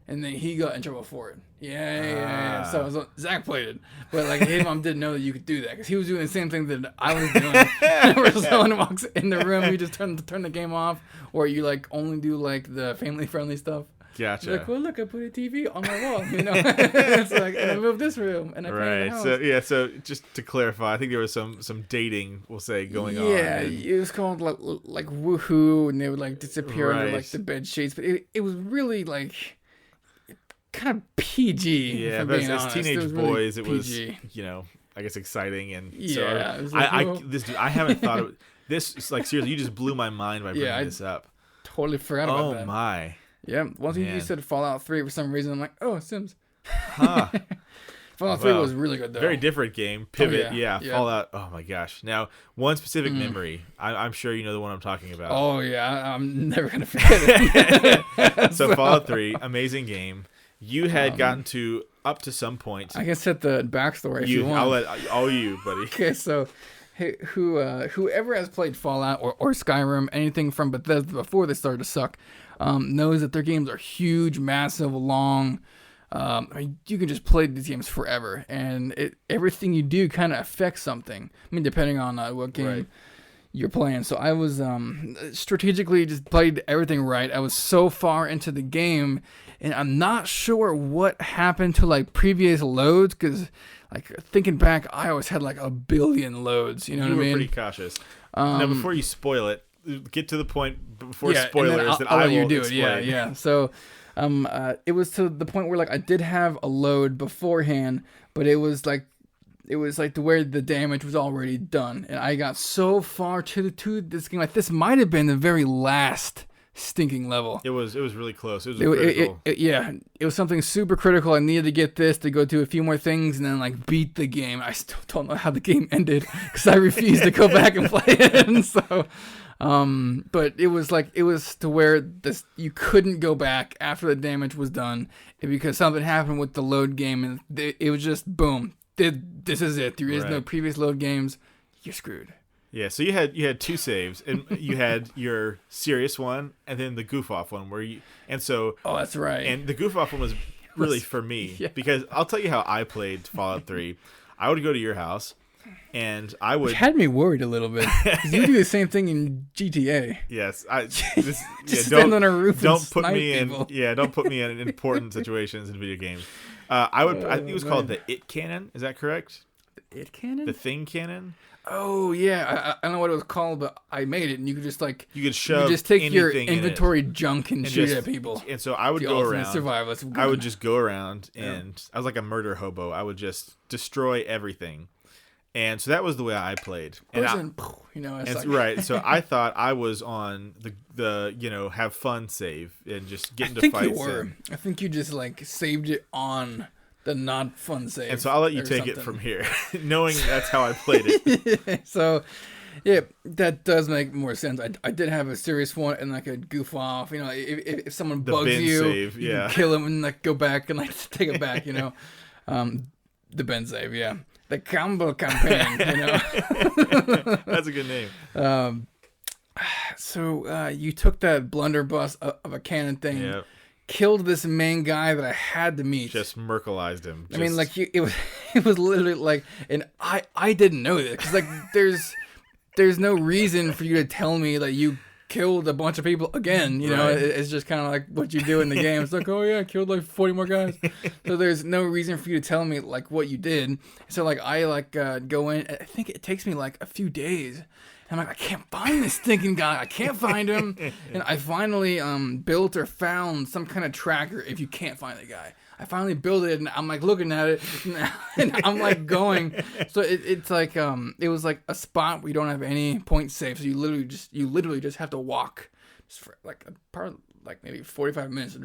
and then he got in trouble for it. Yeah. So Zach played it, but like his mom didn't know that you could do that because he was doing the same thing that I was doing. Where someone walks in the room, you just turn the game off, or you like only do like the family friendly stuff. Gotcha. You're like, well, look, I put a TV on my wall, you know. It's like, and I moved this room, and I painted the house. So yeah. So just to clarify, I think there was some dating, we'll say, going on. Yeah, it was called like woohoo, and they would like disappear under like the bed sheets, but it was really like kind of PG. Yeah, but as teenage boys, it was I guess exciting, and yeah. So I haven't thought of this. Is like seriously, you just blew my mind by bringing this up. Totally forgot about that. Oh my. Yeah, once you said Fallout 3 for some reason, I'm like, oh, Sims. Huh. Fallout 3 was really good, though. Very different game. Pivot, Fallout. Oh, my gosh. Now, one specific memory. I'm sure you know the one I'm talking about. Oh, yeah. I'm never going to forget it. So, Fallout 3, amazing game. You had gotten up to some point. I can set the backstory if you want. I'll let all you, buddy. Okay, so whoever has played Fallout or Skyrim, anything from Bethesda before they started to suck, knows that their games are huge, massive, long. I mean, you can just play these games forever, and everything you do kind of affects something. I mean, depending on what game you're playing. So I was strategically just played everything right. I was so far into the game, and I'm not sure what happened to like previous loads, because like thinking back, I always had like 1 billion loads. You know what I mean? You were pretty cautious. Now, before you spoil it, get to the point before spoilers that I will let you do explain. it. Yeah. So, it was to the point where like I did have a load beforehand, but it was like to where the damage was already done, and I got so far to this game. Like this might have been the very last stinking level. It was really close. It was critical. It was something super critical. I needed to get this to go do a few more things and then like beat the game. I still don't know how the game ended because I refused to go back and play it. And so, but it was to where you couldn't go back after the damage was done because something happened with the load game, and it was just boom. This is it. There is no previous load games. You're screwed. Yeah, so you had 2 saves, and you had your serious one, and then the goof off one Oh, that's right. And the goof off one was really for me because I'll tell you how I played Fallout 3. I would go to your house, and I would. It had me worried a little bit because you do the same thing in GTA. Yes, stand on a roof. Don't put me people. Don't put me in important situations in video games. I think it was called the It Cannon. Is that correct? The It Cannon? The Thing Cannon? Oh yeah, I don't know what it was called, but I made it, and you could just like take your inventory junk and shoot at people. And so I would go around. Survivalist. I would just go around, and I was like a murder hobo. I would just destroy everything, and so that was the way I played. Right. So I thought I was on the have fun save and just get into fights. I think you were. I think you just like saved it on the not fun save. And so I'll let you take it from here, knowing that's how I played it. So, yeah, that does make more sense. I did have a serious one and like a goof off. You know, if someone bugs you, you can kill them and like go back and like take it back. You know, the Ben save, the combo campaign. You know, that's a good name. So you took that blunderbuss of a cannon thing. Yeah. Killed this main guy that I had to meet. Just Merkelized him. I mean, like it was literally like, and I didn't know this because like there's no reason for you to tell me that you killed a bunch of people again. You know, it's just kind of like what you do in the game. It's like, oh yeah, I killed like 40 more guys. So there's no reason for you to tell me like what you did. So like I go in. I think it takes me like a few days. I'm like, I can't find this stinking guy. I can't find him. And I finally built or found some kind of tracker if you can't find the guy. I finally built it, and I'm like looking at it, and I'm like going. So it's like it was like a spot where you don't have any point safe. So you literally just have to walk for like probably like maybe 45 minutes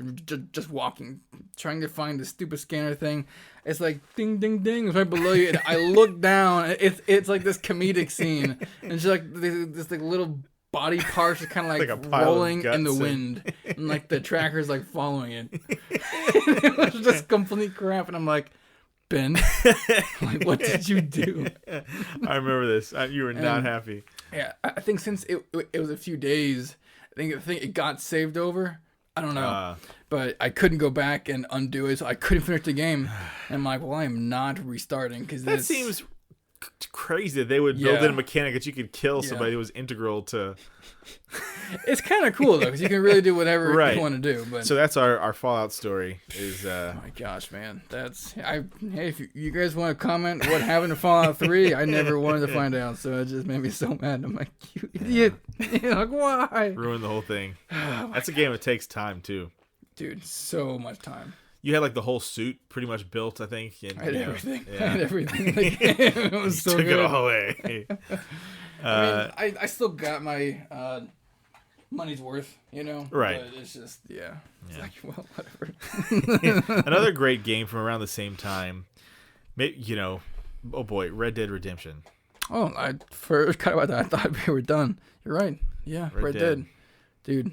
just walking, trying to find the stupid scanner thing. It's like ding ding ding, it's right below you, and I look down. It's like this comedic scene, and it's like this like little body parts are kind of like rolling in the wind, and like the tracker's like following it. It was just complete crap, and I'm like, Ben, like, what did you do? I remember this. You were not happy. Yeah, I think since it was a few days, I think it got saved over. I don't know, but I couldn't go back and undo it, so I couldn't finish the game. And I'm like, well, I am not restarting because that seems crazy that they would build in a mechanic that you could kill somebody who was integral to. It's kind of cool though, because you can really do whatever you want to do. But so that's our Fallout story. Is oh my gosh, man, hey, if you guys want to comment what happened to Fallout 3, I never wanted to find out, so it just made me so mad. I'm like, you idiot, like why? Ruined the whole thing. That's a game that takes time too, dude. So much time. You had like the whole suit pretty much built, I think. And, I had everything. I had everything in the game. It was so took good. It all away. I mean, I still got my money's worth, you know? Right. But it's just, It's like, well, whatever. Another great game from around the same time, oh boy, Red Dead Redemption. Oh, I forgot about that. I thought we were done. You're right. Yeah, Red Dead. Dude,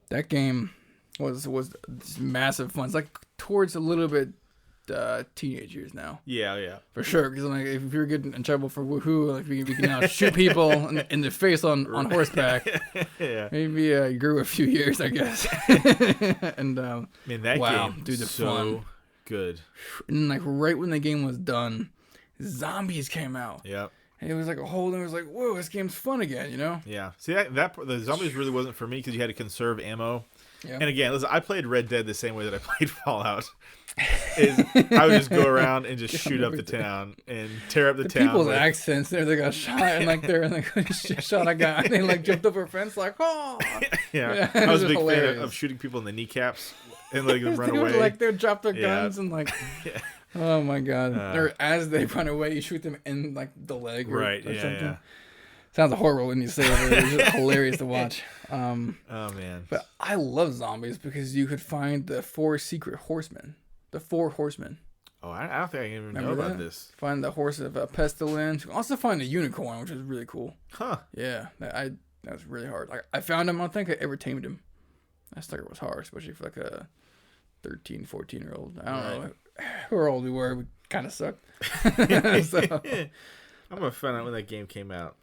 that game was massive fun. It's like towards a little bit teenage years now. Yeah. For sure, because like if you're getting in trouble for woohoo, like we can now shoot people in the face on horseback. Yeah. Maybe you grew a few years, I guess. And man, that game, dude, the so fun. Good. And like right when the game was done, zombies came out. Yep. And it was like a whole thing. It was like, whoa, this game's fun again, you know? Yeah. See, that the zombies really wasn't for me because you had to conserve ammo. Yeah. And again, listen, I played Red Dead the same way that I played Fallout. I would just go around and just shoot up the town and tear up the town. People's accents there, they got shot and like they're like shot a guy and they like jumped over a fence like, oh. Yeah. I was a big fan of shooting people in the kneecaps and letting them run away. Like they'd drop their guns and like. Oh my god! Or as they run away, you shoot them in like the leg, or something. Yeah. Sounds horrible when you say it. But it's just hilarious to watch. Oh man! But I love zombies because you could find the 4 secret horsemen, the 4 horsemen. Oh, I don't think I even know about this. Find the horse of pestilence. You can also find a unicorn, which is really cool. Huh? Yeah, that was really hard. Like I found him. I don't think I ever tamed him. That sucker was hard, especially for like a 13, 14-year-old. I don't know. How old we were, we kind of sucked. So. I'm gonna find out when that game came out.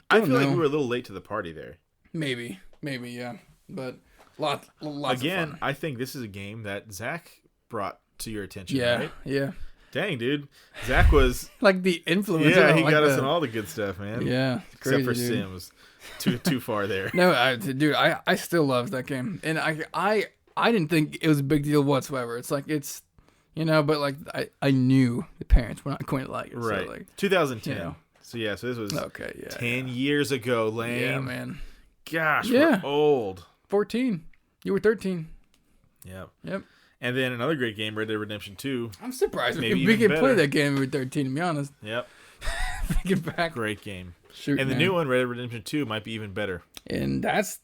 I feel like we were a little late to the party there. Maybe, yeah. But lots again, of fun. I think this is a game that Zach brought to your attention. Yeah, right? yeah. Dang, dude, Zach was like the influencer. Yeah, he got us in all the good stuff, man. Yeah, except for Sims, too far there. No, I still love that game, and I didn't think it was a big deal whatsoever. It's like but like I knew the parents were not going to like it. Right. So like 2010. So this was 10 years ago, Lane. Yeah, man. Gosh, we're old. 14. You were 13. Yep. And then another great game, Red Dead Redemption 2. I'm surprised we could play that game when we were 13, to be honest. Yep. Thinking back. Great game. Shoot, and the new one, Red Dead Redemption 2, might be even better. And that's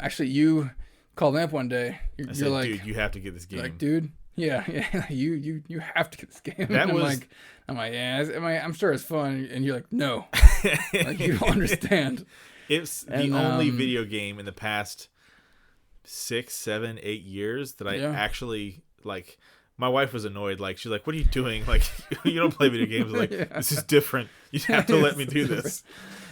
actually you called me up one day. You're said, like, dude, you have to get this game. Like, dude, yeah, you have to get this game. That I'm like, I'm sure it's fun, and you're like, no, like you don't understand. It's the only video game in the past 6, 7, 8 years that I actually like. My wife was annoyed. Like, she's like, "What are you doing? Like, you don't play video games." Like, this is different. You have to let me do this.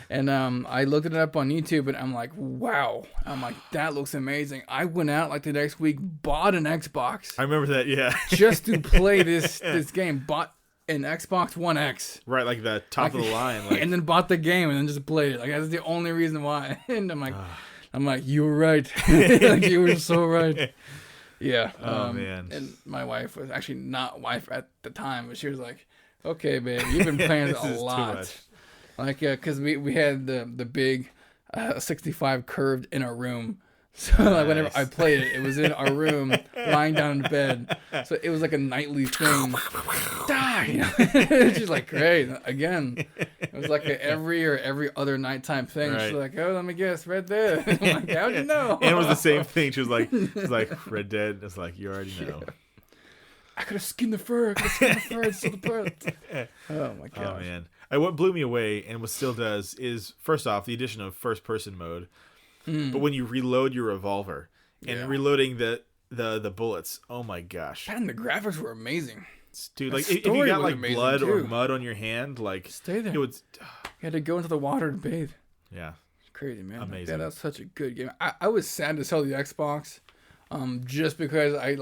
And I looked it up on YouTube, and I'm like, wow. I'm like, that looks amazing. I went out like the next week, bought an Xbox. I remember that, yeah. Just to play this game. Bought an Xbox One X. Right, like the top of the line. Like. And then bought the game and then just played it. Like, that's the only reason why. And I'm like, you were right. Like, you were so right. Yeah. Oh, man. And my wife was actually not wife at the time, but she was like, okay, babe, you've been playing it a lot. Like, because we had the big 65 curved in our room. So like whenever I played it, it was in our room, lying down in bed. So it was like a nightly thing. Die! She's like, great. Again, it was like every other nighttime thing. Right. She's like, oh, let me guess, Red Dead. I'm like, how'd you know? And it was the same thing. She was like, Red Dead. It's like, you already know. Yeah. I could have skinned the fur. It's still the bird. Oh my god. Oh man. What blew me away and what still does is, first off, the addition of first person mode. But when you reload your revolver and reloading the bullets, oh my gosh. And the graphics were amazing. Dude, like if you got like blood too. Or mud on your hand, like stay there. It would, you had to go into the water to bathe. Yeah. It's crazy, man. Amazing. That's such a good game. I was sad to sell the Xbox just because I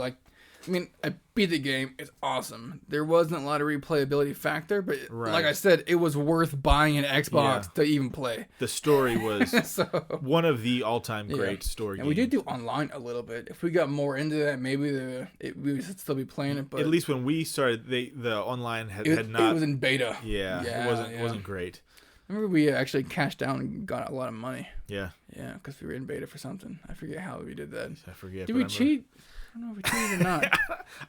beat the game. It's awesome. There wasn't a lot of replayability factor, but like I said, it was worth buying an Xbox to even play. The story was one of the all-time great story games. And we did do online a little bit. If we got more into that, maybe we would still be playing it. But at least when we started, the online had not. It was in beta. Yeah, it wasn't great. I remember we actually cashed down and got a lot of money. Yeah. Yeah, because we were in beta for something. I forget how we did that. I forget. Did we cheat? I don't know if we cheated or not.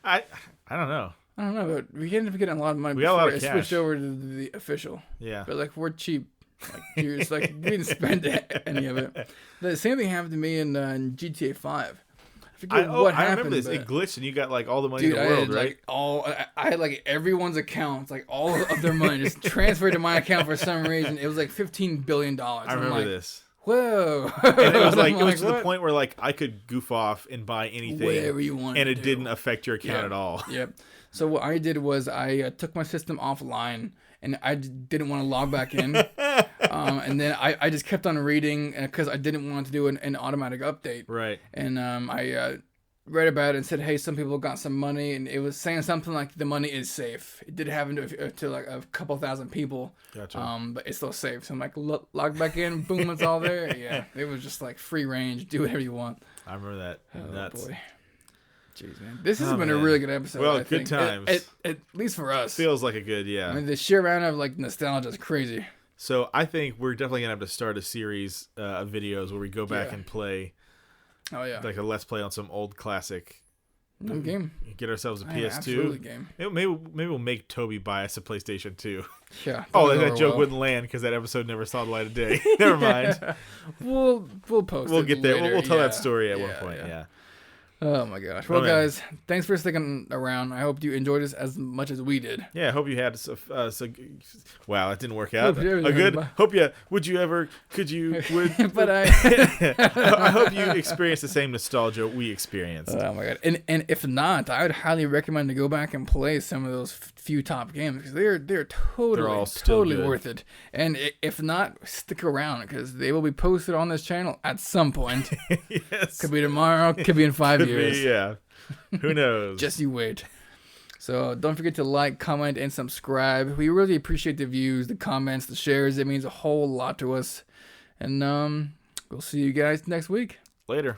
I don't know. I don't know, but we ended up getting a lot of money before I switched over to the official. Yeah. But like we're cheap. Like dudes, like we didn't spend any of it. The same thing happened to me in GTA 5. I forget what happened. I remember this. It glitched and you got like all the money in the world, right? I had like everyone's accounts, like all of their money just transferred to my account for some reason. It was like $15 billion. I remember this. Whoa! And it was like it was to the point where like I could goof off and buy anything, whatever you want, and it didn't affect your account at all. Yep. So what I did was I took my system offline, and I didn't want to log back in, and then I just kept on reading because I didn't want to do an automatic update. Right. And I read about it and said, hey, some people got some money, and it was saying something like the money is safe. It did happen to like a couple thousand people. Gotcha. But it's still safe. So I'm like, log back in, boom, it's all there. Yeah, it was just like free range, do whatever you want. I remember that. Oh Nuts. Boy. Jeez, man. This has been a really good episode. Well, I good think. times. At least for us. Feels like a good, I mean, the sheer amount of like nostalgia is crazy. So I think we're definitely gonna have to start a series of videos where we go back and play. Oh yeah. Like a let's play on some old classic. Game. Get ourselves a PS2. Absolutely game. Maybe we'll make Toby buy us a PlayStation 2. Yeah. Oh, that joke wouldn't land because that episode never saw the light of day. Never mind. We'll post. We'll get there. Later. We'll tell that story at one point. Yeah. Oh my gosh. Well, guys, thanks for sticking around. I hope you enjoyed this as much as we did. Yeah, I hope you had wow, it didn't work out. Hope you but I hope you experienced the same nostalgia we experienced. Oh my god. And if not, I would highly recommend to go back and play some of those few top games because they're totally worth it. And if not, stick around because they will be posted on this channel at some point. Yes. Could be tomorrow, could be in 5 years. Yeah. Who knows? Just you wait. So don't forget to like, comment, and subscribe. We really appreciate the views, the comments, the shares. It means a whole lot to us. And we'll see you guys next week. Later.